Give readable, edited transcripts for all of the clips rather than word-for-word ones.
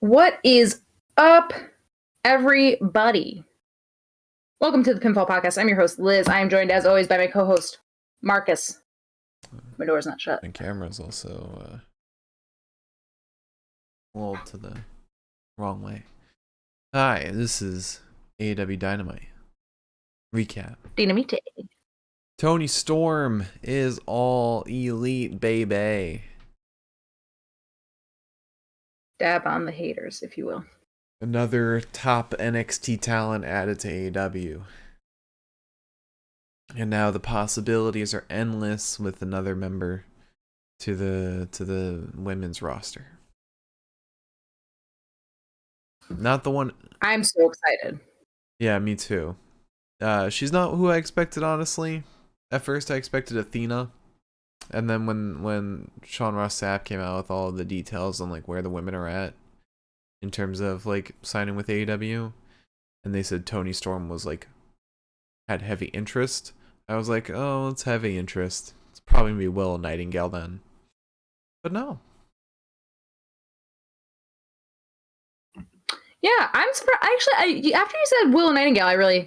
What is up, everybody? Welcome to the Pinfall Podcast. I'm your host, Liz. I am joined, as always, by my co-host, Marcus. My door's not shut. And camera's also rolled to the wrong way. Hi, this is AEW Dynamite. Recap. Dynamite. Toni Storm is all elite, baby. Dab on the haters, if you will. Another top NXT talent added to AEW. And now the possibilities are endless with another member to the women's roster. Not the one. I'm so excited. Yeah, me too. She's not who I expected, honestly. At first, I expected Athena, and then when Sean Ross Sapp came out with all of the details on like where the women are at in terms of like signing with AEW, and they said Toni Storm was like had heavy interest, I was like, oh, it's heavy interest. It's probably gonna be Willow Nightingale then, but no. Yeah, I'm surprised. Actually, after you said Willow Nightingale,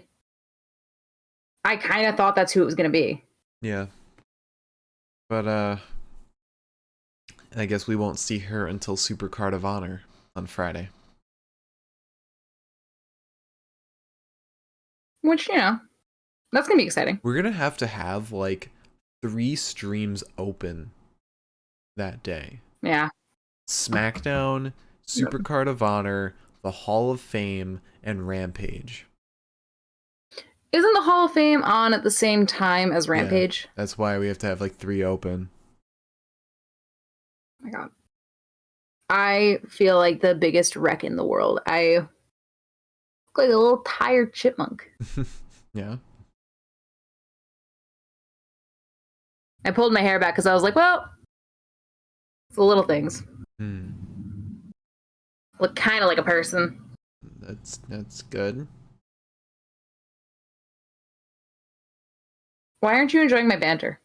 I kind of thought that's who it was going to be. Yeah. But I guess we won't see her until Super Card of Honor on Friday. Which, that's going to be exciting. We're going to have like 3 streams open that day. Yeah. SmackDown, Super Card of Honor, the Hall of Fame, and Rampage. Isn't the Hall of Fame on at the same time as Rampage? Yeah, that's why we have to have like 3 open. Oh my god. I feel like the biggest wreck in the world. I look like a little tired chipmunk. Yeah. I pulled my hair back because I was like, well, it's the little things. Look kind of like a person. That's good. Why aren't you enjoying my banter?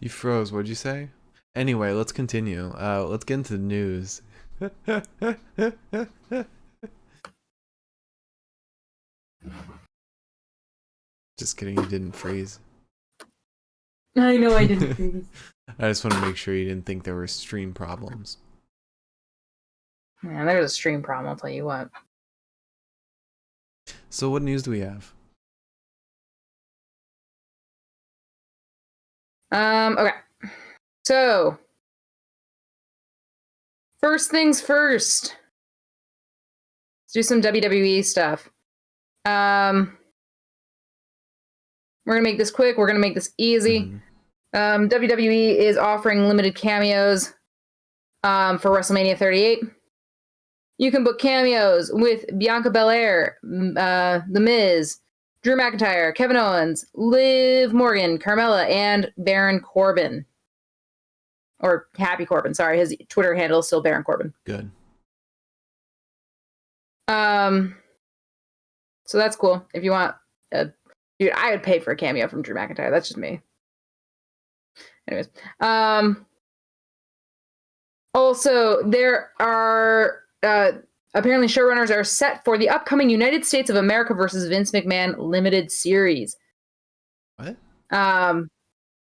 You froze. What'd you say? Anyway, let's continue. Let's get into the news. Just kidding, you didn't freeze. I know I didn't freeze. I just want to make sure you didn't think there were stream problems. Man, there's a stream problem, I'll tell you what. So what news do we have? Okay. So, first things first. Let's do some WWE stuff. We're gonna make this quick. We're gonna make this easy. WWE is offering limited cameos for WrestleMania 38. You can book cameos with Bianca Belair, The Miz, Drew McIntyre, Kevin Owens, Liv Morgan, Carmella, and Baron Corbin. Or Happy Corbin, sorry. His Twitter handle is still Baron Corbin. Good. So that's cool. If you want dude, I would pay for a cameo from Drew McIntyre. That's just me. Anyways. Also, there are apparently showrunners are set for the upcoming United States of America versus Vince McMahon limited series. What?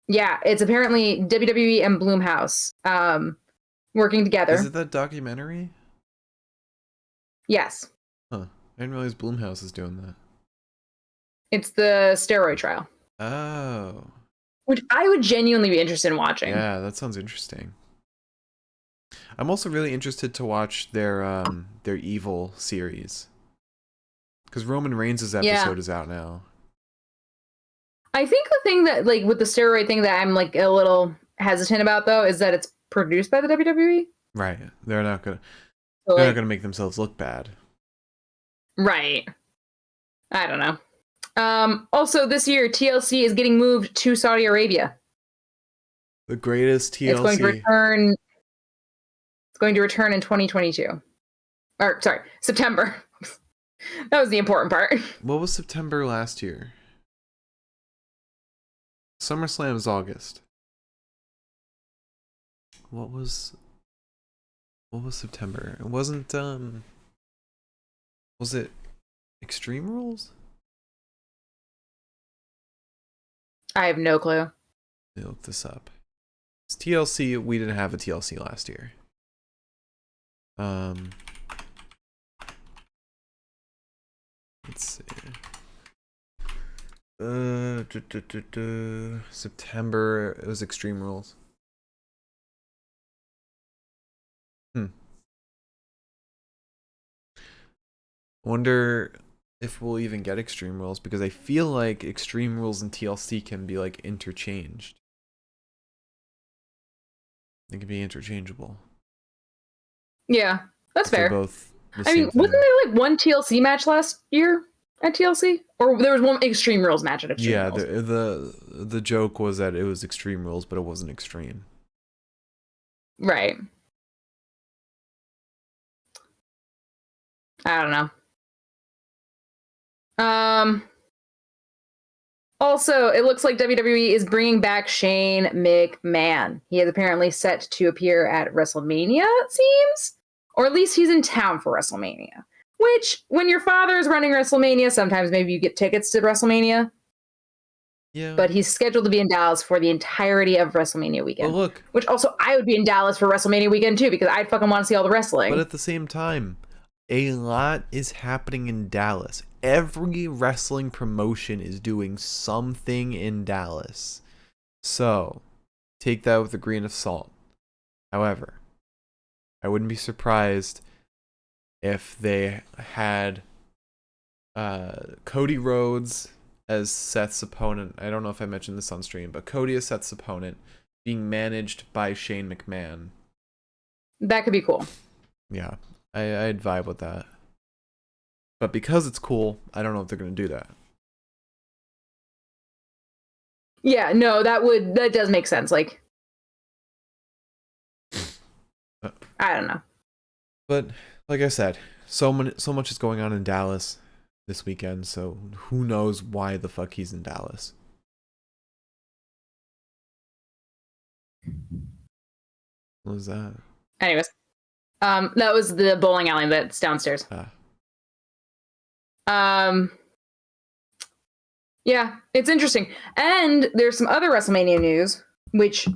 Yeah, it's apparently WWE and Blumhouse working together. Is it that documentary? Yes. Huh. I didn't realize Blumhouse is doing that. It's the steroid trial. Oh. Which I would genuinely be interested in watching. Yeah, that sounds interesting. I'm also really interested to watch their Evil series. Because Roman Reigns' episode is out now. I think the thing that, like, with the steroid thing that I'm, like, a little hesitant about, though, is that it's produced by the WWE. Right. They're not gonna make themselves look bad. Right. I don't know. Also, this year, TLC is getting moved to Saudi Arabia. The greatest TLC. It's going to return in 2022. Or, sorry, September. That was the important part. What was September last year? SummerSlam is August. What was September? It wasn't was it Extreme Rules? I have no clue. Let me look this up. It's TLC. We didn't have a TLC last year. Let's see. September. It was Extreme Rules. Wonder if we'll even get Extreme Rules, because I feel like Extreme Rules and TLC can be like interchanged. They can be interchangeable. Yeah, that's fair. Both. I mean, wasn't there like one TLC match last year at TLC, or there was one Extreme Rules match at Extreme Rules? Yeah, the joke was that it was Extreme Rules, but it wasn't extreme. Right. I don't know. Also, it looks like WWE is bringing back Shane McMahon. He is apparently set to appear at WrestleMania, it seems. Or at least he's in town for WrestleMania. Which, when your father is running WrestleMania, sometimes maybe you get tickets to WrestleMania. Yeah. But he's scheduled to be in Dallas for the entirety of WrestleMania weekend. Well, look. Which also, I would be in Dallas for WrestleMania weekend too, because I'd fucking want to see all the wrestling. But at the same time, a lot is happening in Dallas. Every wrestling promotion is doing something in Dallas. So, take that with a grain of salt. However, I wouldn't be surprised if they had Cody Rhodes as Seth's opponent. I don't know if I mentioned this on stream, but Cody as Seth's opponent being managed by Shane McMahon. That could be cool. Yeah, I'd vibe with that. But because it's cool, I don't know if they're going to do that. Yeah, no, that does make sense. Like, I don't know. But like I said, so much is going on in Dallas this weekend, so who knows why the fuck he's in Dallas. What was that? Anyways, that was the bowling alley that's downstairs. Yeah, it's interesting. And there's some other WrestleMania news, which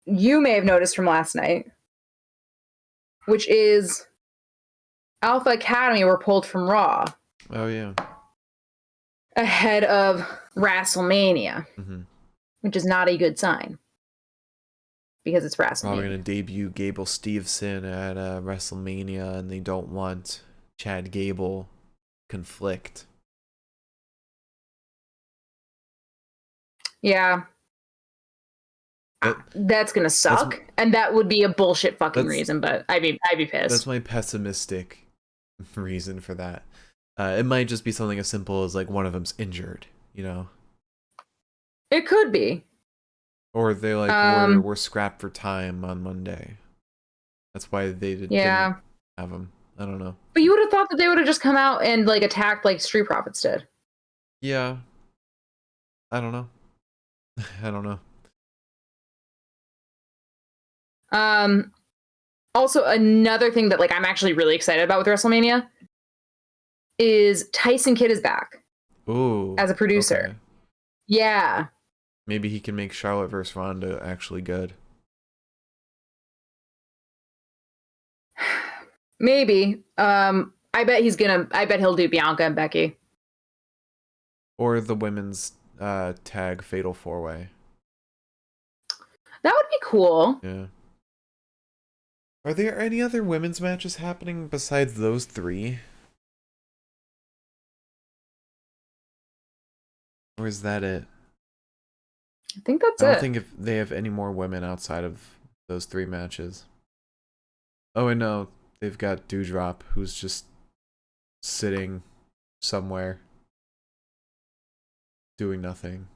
you may have noticed from last night, which is Alpha Academy were pulled from Raw. Oh, yeah. Ahead of WrestleMania, which is not a good sign. Because it's WrestleMania. Probably going to debut Gable Steveson at WrestleMania, and they don't want Chad Gable conflict. Yeah. That's gonna suck, and that would be a bullshit fucking reason, but I'd be pissed. That's my pessimistic reason for that. It might just be something as simple as like one of them's injured, you know? It could be. Or they like we're scrapped for time on Monday. That's why they didn't have him. I don't know. But you would have thought that they would have just come out and like attacked like Street Profits did. Yeah. I don't know. I don't know. Also, another thing that like I'm actually really excited about with WrestleMania is Tyson Kidd is back. Ooh. As a producer. Okay. Yeah. Maybe he can make Charlotte versus Ronda actually good. Maybe. I bet he'll do Bianca and Becky. Or the women's tag fatal 4-way. That would be cool. Yeah. Are there any other women's matches happening besides those three? Or is that it? I think that's it. I don't think if they have any more women outside of those three matches. Oh, and no, they've got Doudrop, who's just sitting somewhere doing nothing.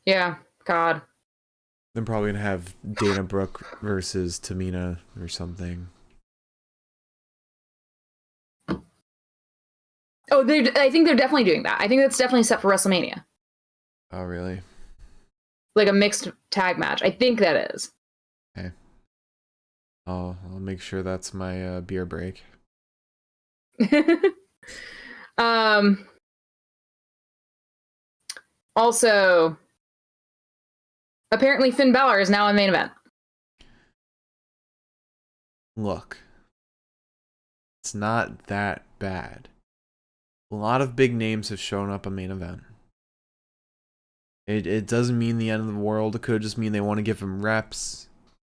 Yeah, God. They're probably gonna have Dana Brooke versus Tamina or something. Oh, I think they're definitely doing that. I think that's definitely set for WrestleMania. Oh, really? like a mixed tag match. I think that is. Okay. I'll make sure that's my beer break. Also, apparently Finn Balor is now in main event. Look, it's not that bad. A lot of big names have shown up in main event. It doesn't mean the end of the world. It could just mean they want to give him reps,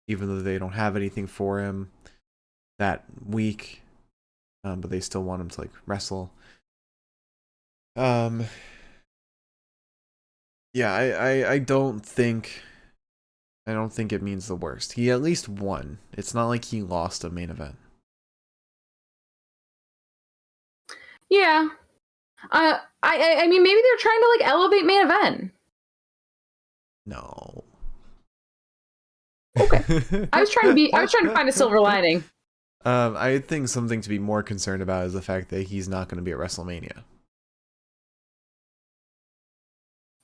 even though they don't have anything for him that week. But they still want him to like wrestle. Yeah, I don't think it means the worst. He at least won. It's not like he lost a main event. Yeah. I mean, maybe they're trying to like elevate main event. No. Okay. I was trying to find a silver lining. I think something to be more concerned about is the fact that he's not going to be at WrestleMania.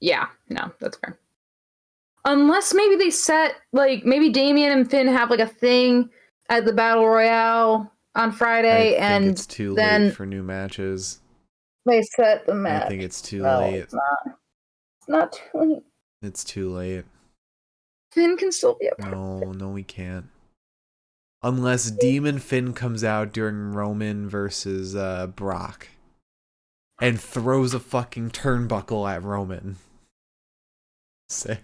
Yeah, no, that's fair. Unless maybe they set, like, maybe Damian and Finn have, like, a thing at the Battle Royale on Friday, and it's too then late for new matches. They set the match. I think it's too late. It's not. It's not too late. It's too late. Finn can still be a part No, of it. no, we can't. Unless Demon Finn comes out during Roman versus Brock and throws a fucking turnbuckle at Roman. Say,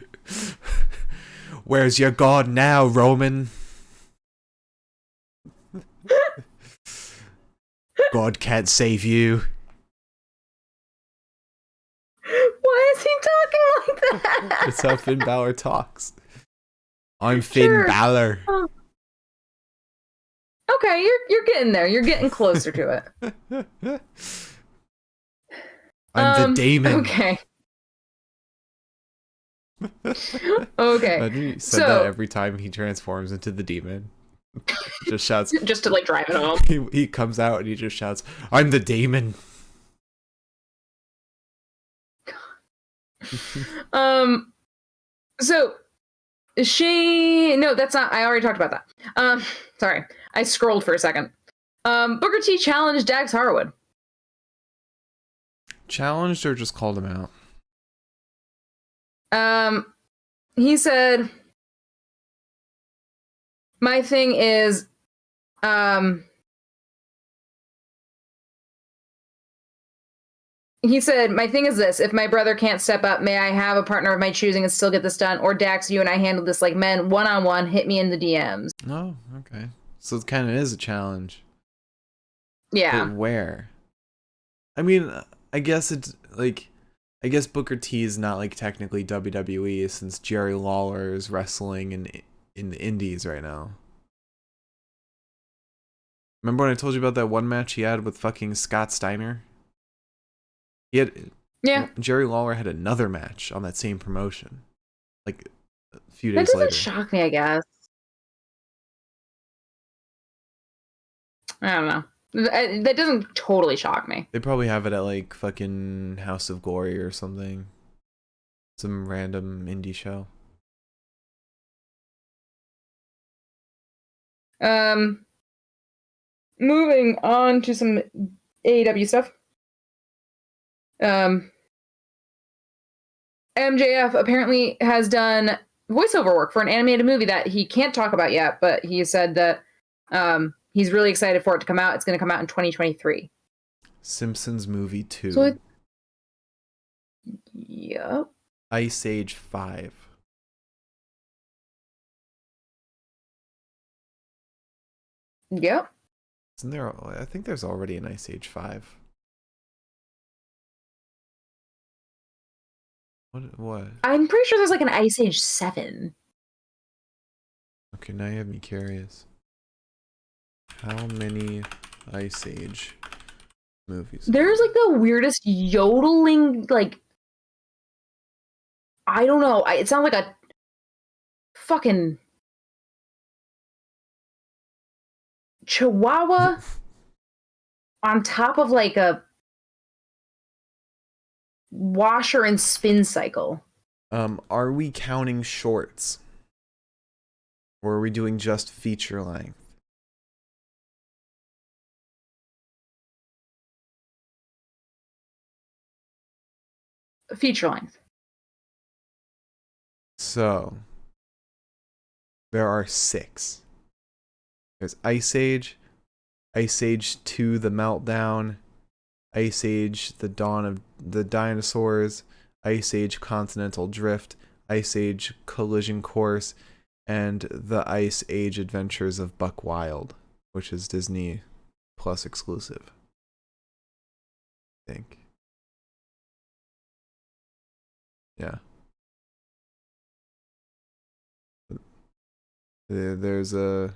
where's your god now, Roman? God can't save you. Why is he talking like that? That's how Finn Balor talks. I'm Finn Balor. Okay, you're getting there. You're getting closer to it. I'm the Damon. Okay. Okay. Imagine he said that every time he transforms into the demon. Just shouts. Just to like drive it home. He comes out and he just shouts, I'm the Damon. So no, that's not, I already talked about that. Sorry. I scrolled for a second. Booker T challenged Dax Harwood. Challenged or just called him out? He said, my thing is, he said, my thing is this: if my brother can't step up, may I have a partner of my choosing and still get this done? Or Dax, you and I handle this like men, one-on-one, hit me in the DMs. Oh, okay. So it kind of is a challenge. Yeah. But where? I mean, I guess it's like, I guess Booker T is not like technically WWE since Jerry Lawler is wrestling in the indies right now. Remember when I told you about that one match he had with fucking Scott Steiner? Jerry Lawler had another match on that same promotion, like a few days later. That doesn't shock me, I guess. I don't know. That doesn't totally shock me. They probably have it at like fucking House of Glory or something. Some random indie show. Moving on to some AEW stuff. MJF apparently has done voiceover work for an animated movie that he can't talk about yet, but he said that he's really excited for it to come out. It's going to come out in 2023. Simpsons movie 2. So yep. Ice Age 5. Yep. Isn't there? I think there's already an Ice Age 5. What? I'm pretty sure there's like an Ice Age 7. Okay, now you have me curious. How many Ice Age movies? There's like the weirdest yodeling, like, I don't know. It sounds like a fucking chihuahua on top of like a washer and spin cycle. Are we counting shorts? Or are we doing just feature length? Feature length. So, there are 6. There's Ice Age 2, The Meltdown, Ice Age, The Dawn of the Dinosaurs, Ice Age Continental Drift, Ice Age Collision Course, and The Ice Age Adventures of Buck Wild, which is Disney Plus exclusive, I think. Yeah. There's a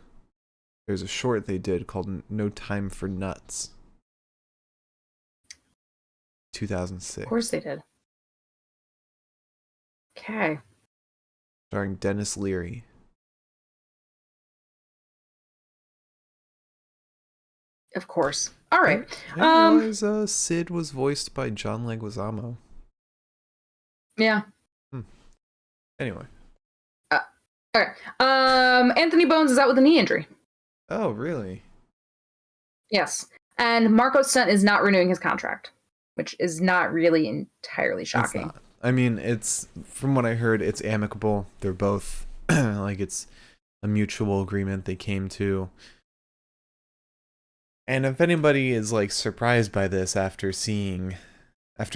short they did called No Time for Nuts. 2006. Of course they did. Okay. Starring Dennis Leary. Of course. All right. I didn't realize Sid was voiced by John Leguizamo. Yeah. Anyway. Okay. Anthony Bones is out with a knee injury. Oh, really? Yes. And Marco Stunt is not renewing his contract, which is not really entirely shocking. It's not. I mean, it's, from what I heard, it's amicable. They're both like, it's a mutual agreement they came to. And if anybody is like surprised by this after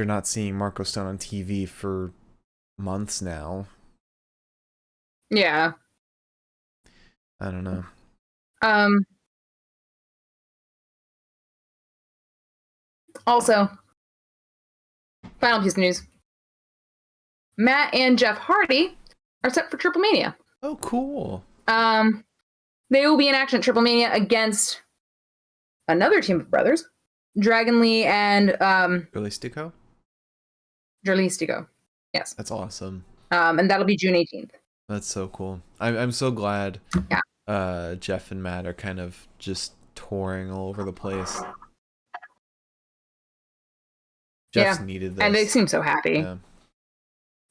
not seeing Marco Stunt on TV for months now. Yeah. I don't know. Also, final piece of news. Matt and Jeff Hardy are set for Triple Mania. Oh, cool. They will be in action at Triple Mania against another team of brothers, Dragon Lee and Jalistico? Jalistico. Yes. That's awesome. And that'll be June 18th. That's so cool. I'm so glad. Yeah. Jeff and Matt are kind of just touring all over the place. Jeff's needed this. And they seem so happy.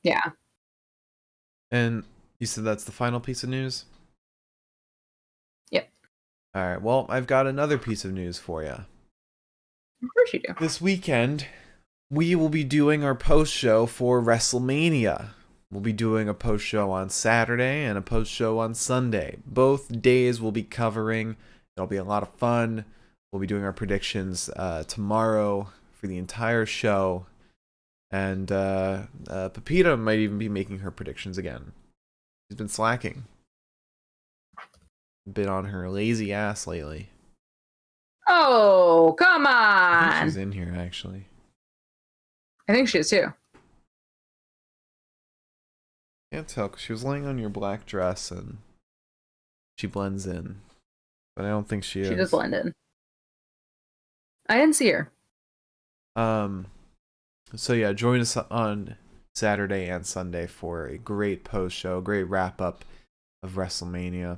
Yeah. And you said that's the final piece of news? Yep. All right. Well, I've got another piece of news for you. Of course you do. This weekend, we will be doing our post show for WrestleMania. We'll be doing a post show on Saturday and a post show on Sunday. Both days we'll be covering. It'll be a lot of fun. We'll be doing our predictions tomorrow for the entire show. And Pepita might even be making her predictions again. She's been slacking. Been on her lazy ass lately. Oh, come on. I think she's in here, actually. I think she is too. Can't tell, because she was laying on your black dress and she blends in. But I don't think she is. She does blend in. I didn't see her. So yeah, join us on Saturday and Sunday for a great post show, great wrap up of WrestleMania.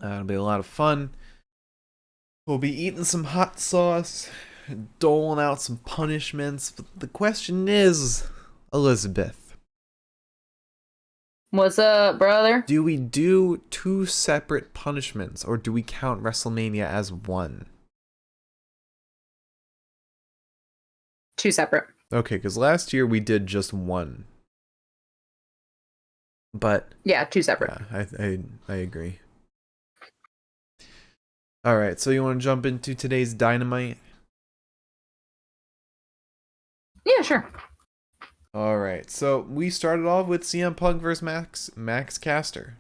It'll be a lot of fun. We'll be eating some hot sauce, doling out some punishments. But the question is, Elizabeth, what's up, brother? do we do 2 separate punishments, or do we count WrestleMania as one? 2 separate. Okay, because last year we did just one. But yeah, 2 separate. Yeah, I agree. All right, so you want to jump into today's Dynamite? Yeah, sure. All right, so we started off with CM Punk versus Max Caster.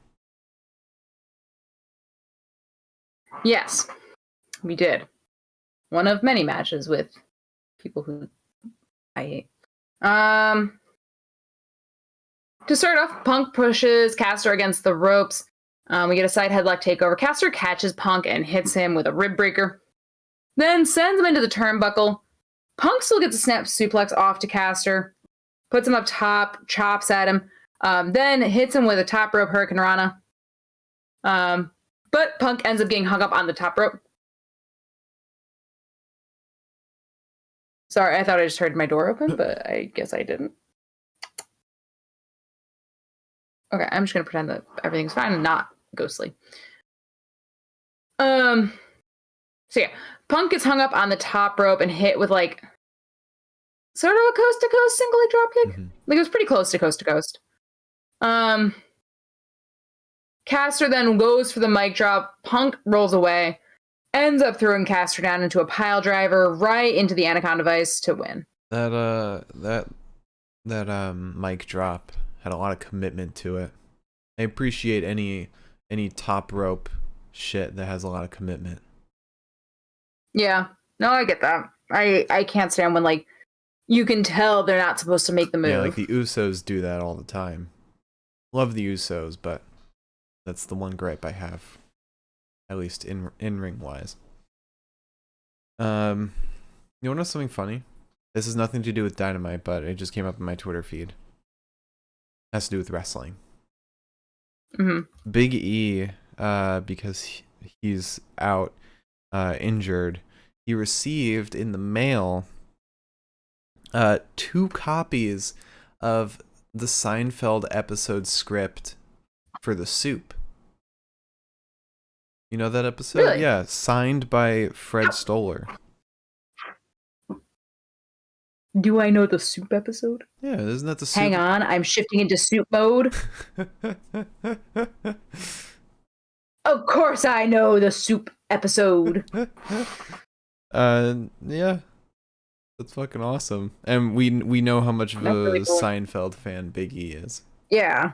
Yes, we did. One of many matches with people who I hate. To start off, Punk pushes Caster against the ropes. We get a side headlock takeover. Caster catches Punk and hits him with a rib breaker. Then sends him into the turnbuckle. Punk still gets a snap suplex off to Caster. Puts him up top, chops at him. Then hits him with a top rope Hurricane Rana. But Punk ends up getting hung up on the top rope. Sorry, I thought I just heard my door open, but I guess I didn't. Okay, I'm just gonna pretend that everything's fine and not ghostly. So yeah, Punk gets hung up on the top rope and hit with like sort of a coast to coast single leg dropkick. Mm-hmm. Like it was pretty close to coast to coast. Caster then goes for the mic drop. Punk rolls away, ends up throwing Caster down into a pile driver right into the Anaconda Vice to win. That mic drop had a lot of commitment to it. I appreciate any top rope shit that has a lot of commitment. Yeah, no, I get that. I can't stand when like you can tell they're not supposed to make the move. Yeah, like the Usos do that all the time. Love the Usos, but that's the one gripe I have, at least in ring wise. You want to know something funny? This has nothing to do with Dynamite, but it just came up in my Twitter feed. It has to do with wrestling. Mm-hmm. Big E, because he's out injured, he received in the mail 2 copies of the Seinfeld episode script for The Soup. You know that episode? Really? Yeah, signed by Fred Stoller. Do I know the Soup episode? Yeah, isn't that the Soup? Hang on, I'm shifting into Soup mode. Of course I know the Soup episode. Yeah. That's fucking awesome. And we know how much of a really cool. Seinfeld fan Big E is. Yeah.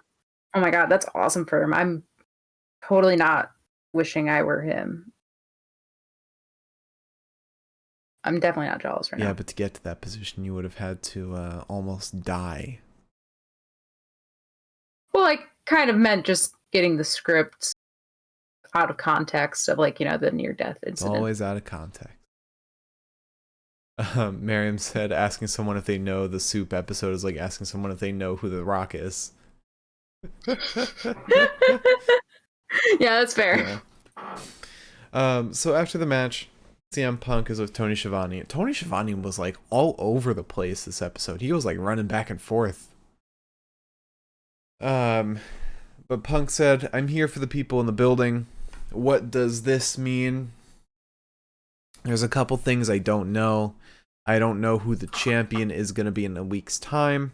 Oh my god, that's awesome for him. I'm totally not wishing I were him. I'm definitely not jealous right now. Yeah, but to get to that position, you would have had to almost die. Well, I kind of meant just getting the script out of context of like, the near-death incident. It's always out of context. Miriam said asking someone if they know the Soup episode is like asking someone if they know who The Rock is. Yeah, that's fair. Yeah. So after the match, CM Punk is with Tony Schiavone. Tony Schiavone was like all over the place this episode. He was like running back and forth. But Punk said, "I'm here for the people in the building. What does this mean? There's a couple things I don't know. I don't know who the champion is going to be in a week's time.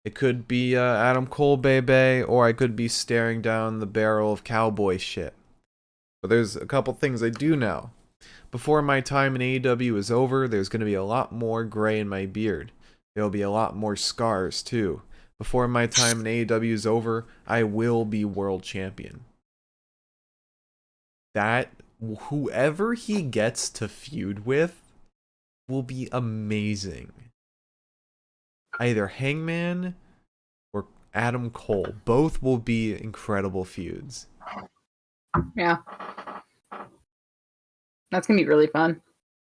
It could be Adam Cole, baby, or I could be staring down the barrel of cowboy shit. But there's a couple things I do know. Before my time in AEW is over, there's going to be a lot more gray in my beard. There'll be a lot more scars, too. Before my time in AEW is over, I will be world champion." That, whoever he gets to feud with will be amazing. Either Hangman or Adam Cole. Both will be incredible feuds. Yeah. That's going to be really fun.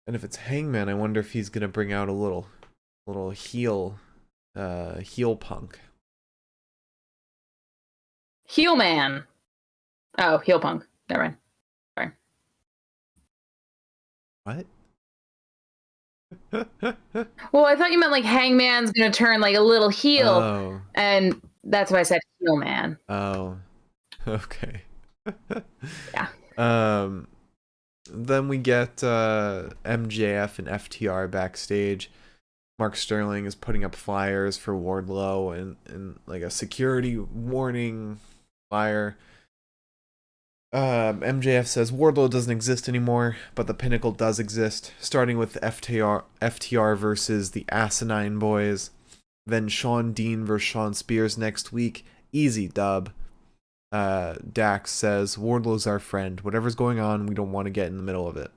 And if it's Hangman, I wonder if he's going to bring out a little heel Punk. Heel man. Oh, heel Punk. Never mind. Sorry. What? Well, I thought you meant like Hangman's going to turn like a little heel. Oh. And that's why I said heel man. Oh. Okay. Yeah. Then we get MJF and FTR backstage. Mark Sterling is putting up flyers for Wardlow and like a security warning flyer. MJF says Wardlow doesn't exist anymore, but the Pinnacle does exist, starting with FTR versus the Asinine Boys, then Shawn Dean versus Shawn Spears next week. Easy dub. Dax says Wardlow's our friend. Whatever's going on, we don't want to get in the middle of it.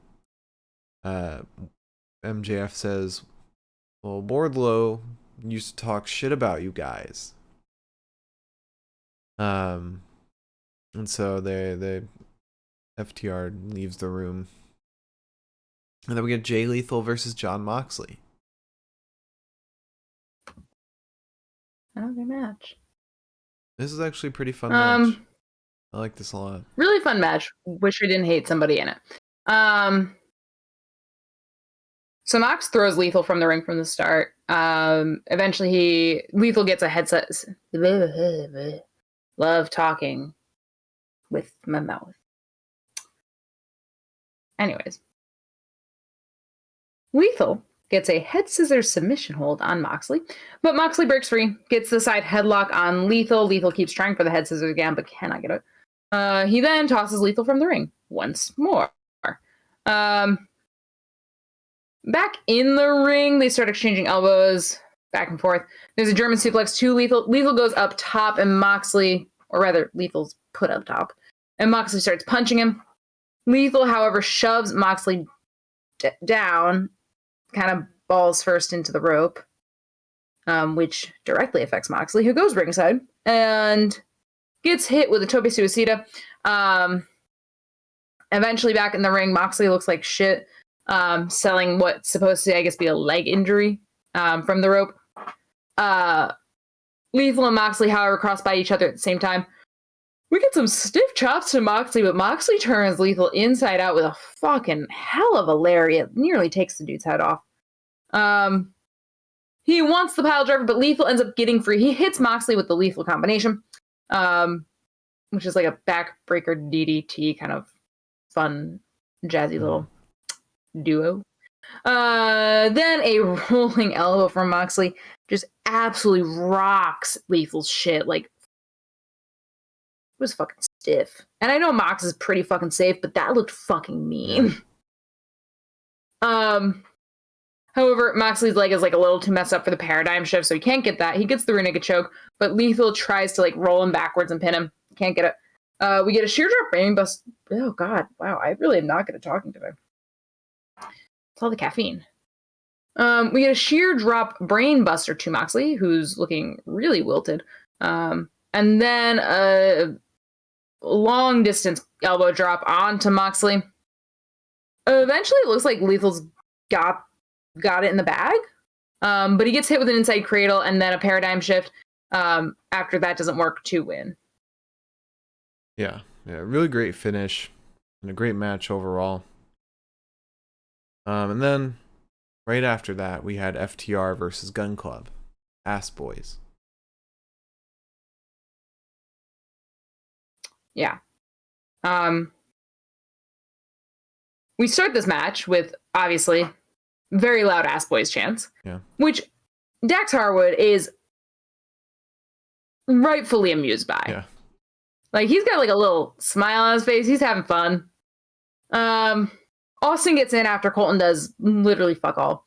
MJF says, well, Wardlow used to talk shit about you guys. And so they FTR leaves the room. And then we get Jay Lethal versus Jon Moxley. Another match. This is actually a pretty fun match. I like this a lot. Really fun match. Wish we didn't hate somebody in it. So Mox throws Lethal from the ring from the start. Eventually Lethal gets a headset. Love talking with my mouth. Anyways. Lethal gets a head scissors submission hold on Moxley, but Moxley breaks free, gets the side headlock on Lethal. Lethal keeps trying for the head scissors again, but cannot get it. He then tosses Lethal from the ring once more. Back in the ring, they start exchanging elbows back and forth. There's a German suplex to Lethal. Lethal goes up top, and Moxley, or rather, Lethal's put up top, and Moxley starts punching him. Lethal, however, shoves Moxley down, kind of balls first into the rope, which directly affects Moxley, who goes ringside and gets hit with a tope suicida. Eventually back in the ring, Moxley looks like shit, selling what's supposed to, I guess, be a leg injury from the rope. Lethal and Moxley, however, cross by each other at the same time. We get some stiff chops to Moxley, but Moxley turns Lethal inside out with a fucking hell of a lariat. Nearly takes the dude's head off. He wants the pile driver, but Lethal ends up getting free. He hits Moxley with the Lethal combination, which is like a backbreaker DDT, kind of fun, jazzy little duo. Then a rolling elbow from Moxley just absolutely rocks Lethal's shit. Like, it was fucking stiff. And I know Mox is pretty fucking safe, but that looked fucking mean. However, Moxley's leg is like a little too messed up for the paradigm shift, so he can't get that. He gets the rear naked choke, but Lethal tries to like roll him backwards and pin him. Can't get it. We get a sheer drop brain bust. Oh god, wow, I really am not good at talking today. It's all the caffeine. We get a sheer drop brain buster to Moxley, who's looking really wilted. And then a long distance elbow drop onto Moxley. Eventually, it looks like Lethal's got it in the bag. But he gets hit with an inside cradle and then a paradigm shift. After that doesn't work to win. Yeah, really great finish and a great match overall. And then right after that, we had FTR versus Gun Club, Ass Boys. Yeah. We start this match with, obviously, very loud Ass Boys chants. Yeah. Which Dax Harwood is rightfully amused by. Yeah. Like, he's got like a little smile on his face. He's having fun. Austin gets in after Colton does literally fuck all.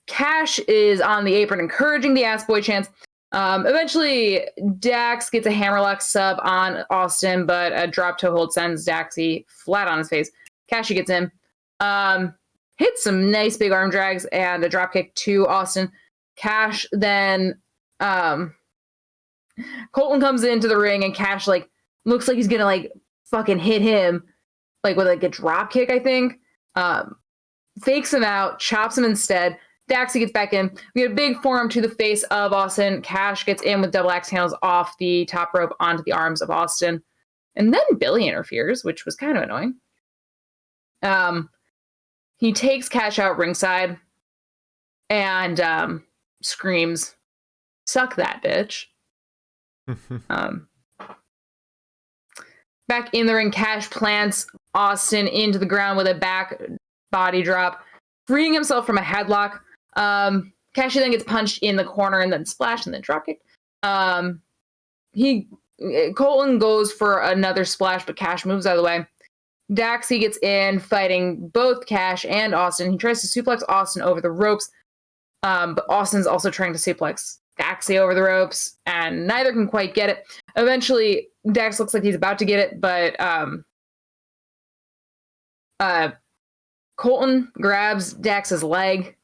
Cash is on the apron encouraging the Ass Boy chants. Eventually, Dax gets a hammerlock sub on Austin, but a drop toe hold sends Daxie flat on his face. Cashy gets in. Hits some nice big arm drags and a drop kick to Austin. Cash then... Colton comes into the ring and Cash like looks like he's gonna like fucking hit him like with like a drop kick, I think. Fakes him out, chops him instead. Daxie gets back in. We get a big forearm to the face of Austin. Cash gets in with double axe handles off the top rope onto the arms of Austin. And then Billy interferes, which was kind of annoying. He takes Cash out ringside and screams, "Suck that, bitch." Back in the ring, Cash plants Austin into the ground with a back body drop, freeing himself from a headlock. Cashy then gets punched in the corner and then splashed and then dropkicked. Colton goes for another splash, but Cash moves out of the way. Daxie gets in, fighting both Cash and Austin. He tries to suplex Austin over the ropes, but Austin's also trying to suplex Daxie over the ropes, and neither can quite get it. Eventually, Dax looks like he's about to get it, but Colton grabs Dax's leg,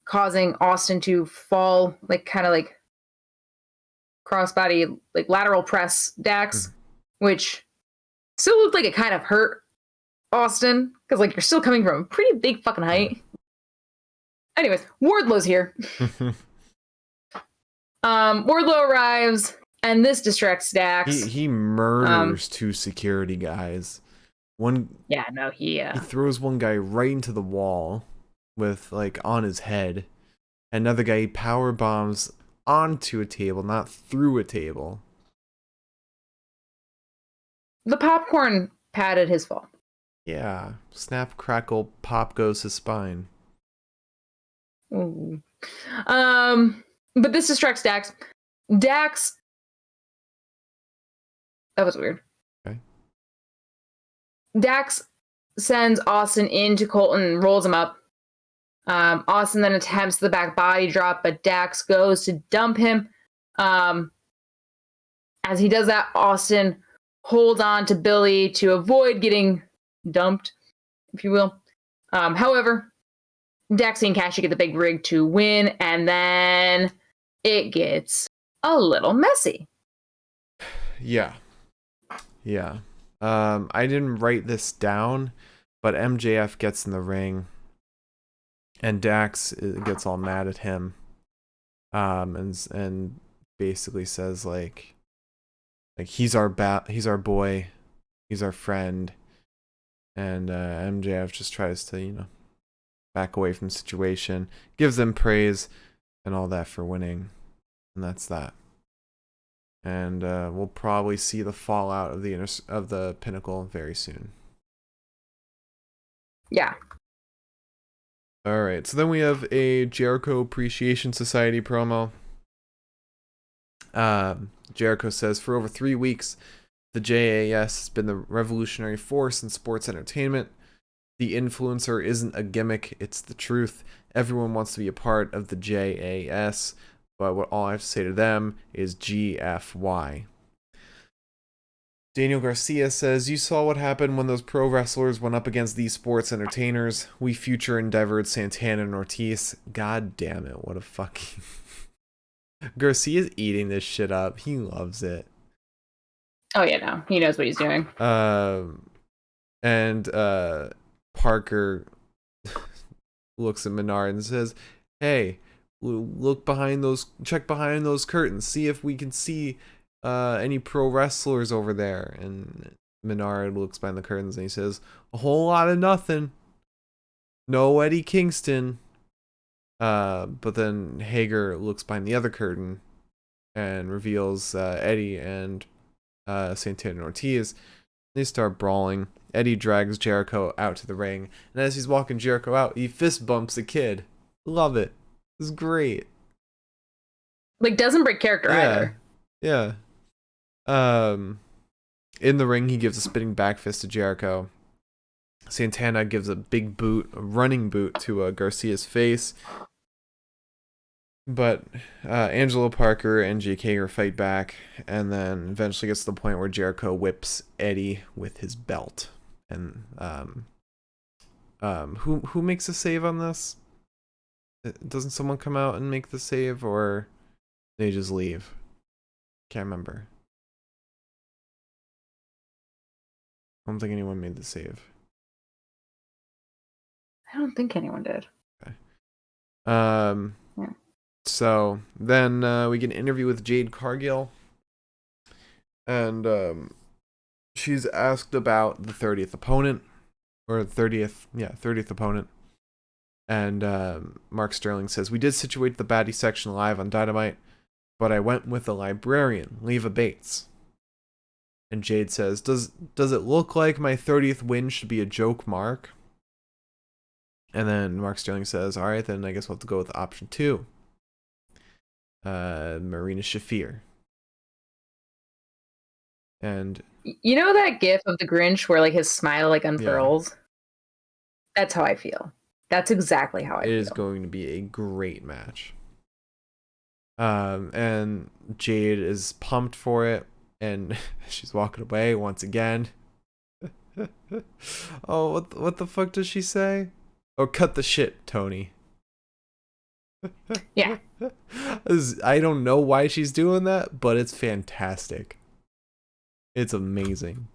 causing Austin to fall, like kind of like crossbody, like lateral press Dax, which still looked like it kind of hurt Austin, because like you're still coming from a pretty big fucking height. Anyways, Wardlow's here. Wardlow arrives, and this distracts Dax. He murders two security guys. He throws one guy right into the wall with like on his head. Another guy power bombs onto a table, not through a table. The popcorn patted his fall. Yeah. Snap, crackle, pop goes his spine. Ooh. But this distracts Dax. That was weird. Okay. Dax sends Austin into Colton and rolls him up. Austin then attempts the back body drop, but Dax goes to dump him. As he does that, Austin holds on to Billy to avoid getting dumped, if you will. However, Dax and Cashy get the big rig to win, and then it gets a little messy. Yeah. Yeah. I didn't write this down, but MJF gets in the ring and Dax gets all mad at him. And basically says like he's our boy, he's our friend. And MJF just tries to, back away from the situation, gives them praise and all that for winning. And that's that. And we'll probably see the fallout of the Pinnacle very soon. Yeah. All right. So then we have a Jericho Appreciation Society promo. Jericho says, for over 3 weeks, the JAS has been the revolutionary force in sports entertainment. The influencer isn't a gimmick, it's the truth. Everyone wants to be a part of the JAS. But all I have to say to them is GFY. Daniel Garcia says, you saw what happened when those pro wrestlers went up against these sports entertainers. We future endeavored Santana and Ortiz. God damn it, what a fucking... Garcia's eating this shit up. He loves it. Oh, yeah, no. He knows what he's doing. And Parker looks at Menard and says, hey, check behind those curtains, see if we can see any pro wrestlers over there. And Menard looks behind the curtains and he says, a whole lot of nothing. No Eddie Kingston. But then Hager looks behind the other curtain and reveals Eddie and Santana and Ortiz. They start brawling. Eddie drags Jericho out to the ring, and as he's walking Jericho out, he fist bumps a kid. Love it. It's great. Like, doesn't break character either. Yeah. In the ring, he gives a spinning back fist to Jericho. Santana gives a big boot, a running boot to Garcia's face. But Angelo Parker and Jake Hager fight back, and then eventually gets to the point where Jericho whips Eddie with his belt. And who makes a save on this? Doesn't someone come out and make the save, or they just leave? Can't remember. I don't think anyone made the save. I don't think anyone did. Okay. Yeah. So then we get an interview with Jade Cargill, and she's asked about the 30th opponent, or 30th opponent. And Mark Sterling says, we did situate the baddie section live on Dynamite, but I went with the librarian, Leva Bates. And Jade says, does it look like my 30th win should be a joke, Mark? And then Mark Sterling says, all right, then I guess we'll have to go with option 2. Marina Shafir. And you know that gif of the Grinch where like his smile like unfurls? Yeah. That's how I feel. That's exactly how I feel. It is going to be a great match. And Jade is pumped for it, and she's walking away once again. Oh, what the fuck does she say? Oh, cut the shit, Toni. Yeah. I don't know why she's doing that, but it's fantastic. It's amazing.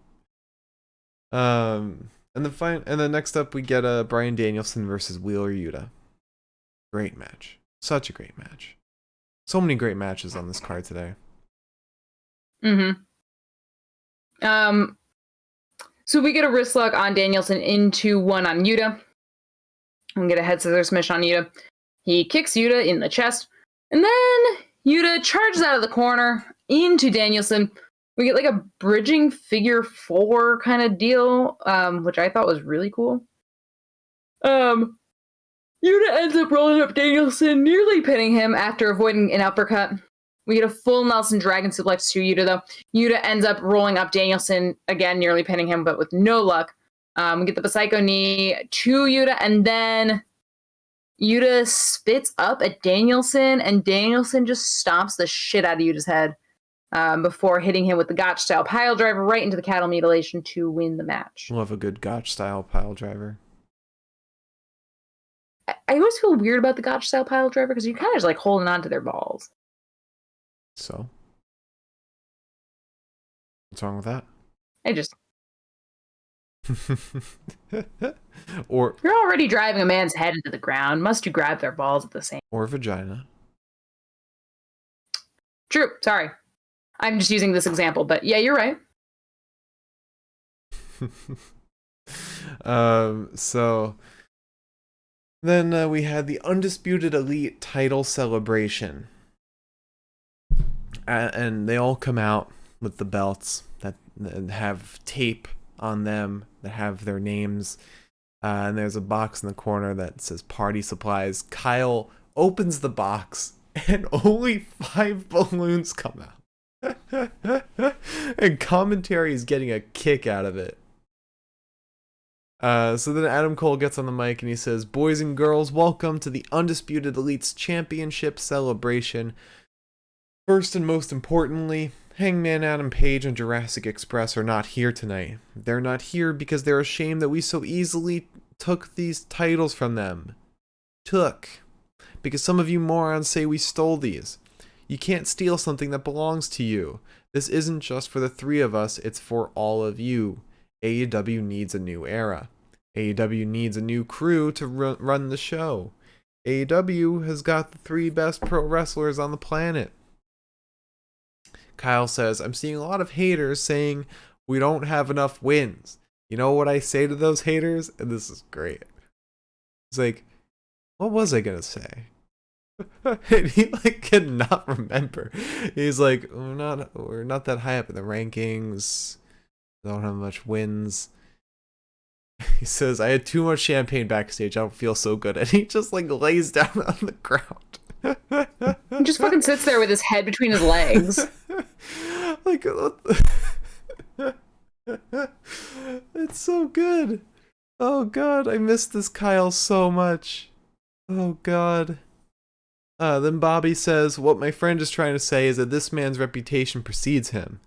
And then next up we get Bryan Danielson versus Wheeler Yuta. Great match. Such a great match. So many great matches on this card today. Mm-hmm. So we get a wrist lock on Danielson into one on Yuta. We get a head scissors submission on Yuta. He kicks Yuta in the chest, and then Yuta charges out of the corner into Danielson We get like a bridging figure 4 kind of deal, which I thought was really cool. Yuda ends up rolling up Danielson, nearly pinning him after avoiding an uppercut. We get a full Nelson Dragon suplex to Yuda, though. Yuda ends up rolling up Danielson, again, nearly pinning him, but with no luck. We get the Psycho knee to Yuda, and then Yuda spits up at Danielson, and Danielson just stomps the shit out of Yuda's head before hitting him with the Gotch-style pile driver right into the cattle mutilation to win the match. Love a good Gotch-style pile driver. I always feel weird about the Gotch-style pile driver because you're kind of just like holding on to their balls. So? What's wrong with that? I just... Or you're already driving a man's head into the ground. Must you grab their balls at the same... Or vagina. True. Sorry. I'm just using this example, but yeah, you're right. So then we had the Undisputed Elite title celebration. And they all come out with the belts that have tape on them, that have their names. And there's a box in the corner that says party supplies. Kyle opens the box and only 5 balloons come out. And commentary is getting a kick out of it. So then Adam Cole gets on the mic and he says, "Boys and girls, welcome to the Undisputed Elite's championship celebration. First and most importantly, Hangman Adam Page and Jurassic Express are not here tonight. They're not here because they're ashamed that we so easily took these titles from them. Because some of you morons say we stole these. You can't steal something that belongs to you. This isn't just for the 3 of us, it's for all of you. AEW needs a new era. AEW needs a new crew to run the show. AEW has got the 3 best pro wrestlers on the planet." Kyle says, "I'm seeing a lot of haters saying we don't have enough wins. You know what I say to those haters?" And this is great. It's like, what was I gonna say? And he like cannot remember. He's like, we're not that high up in the rankings. Don't have much wins. He says, "I had too much champagne backstage. I don't feel so good." And he just like lays down on the ground. He just fucking sits there with his head between his legs. Like, it's so good. Oh god, I miss this Kyle so much. Oh god. Then Bobby says, "What my friend is trying to say is that this man's reputation precedes him.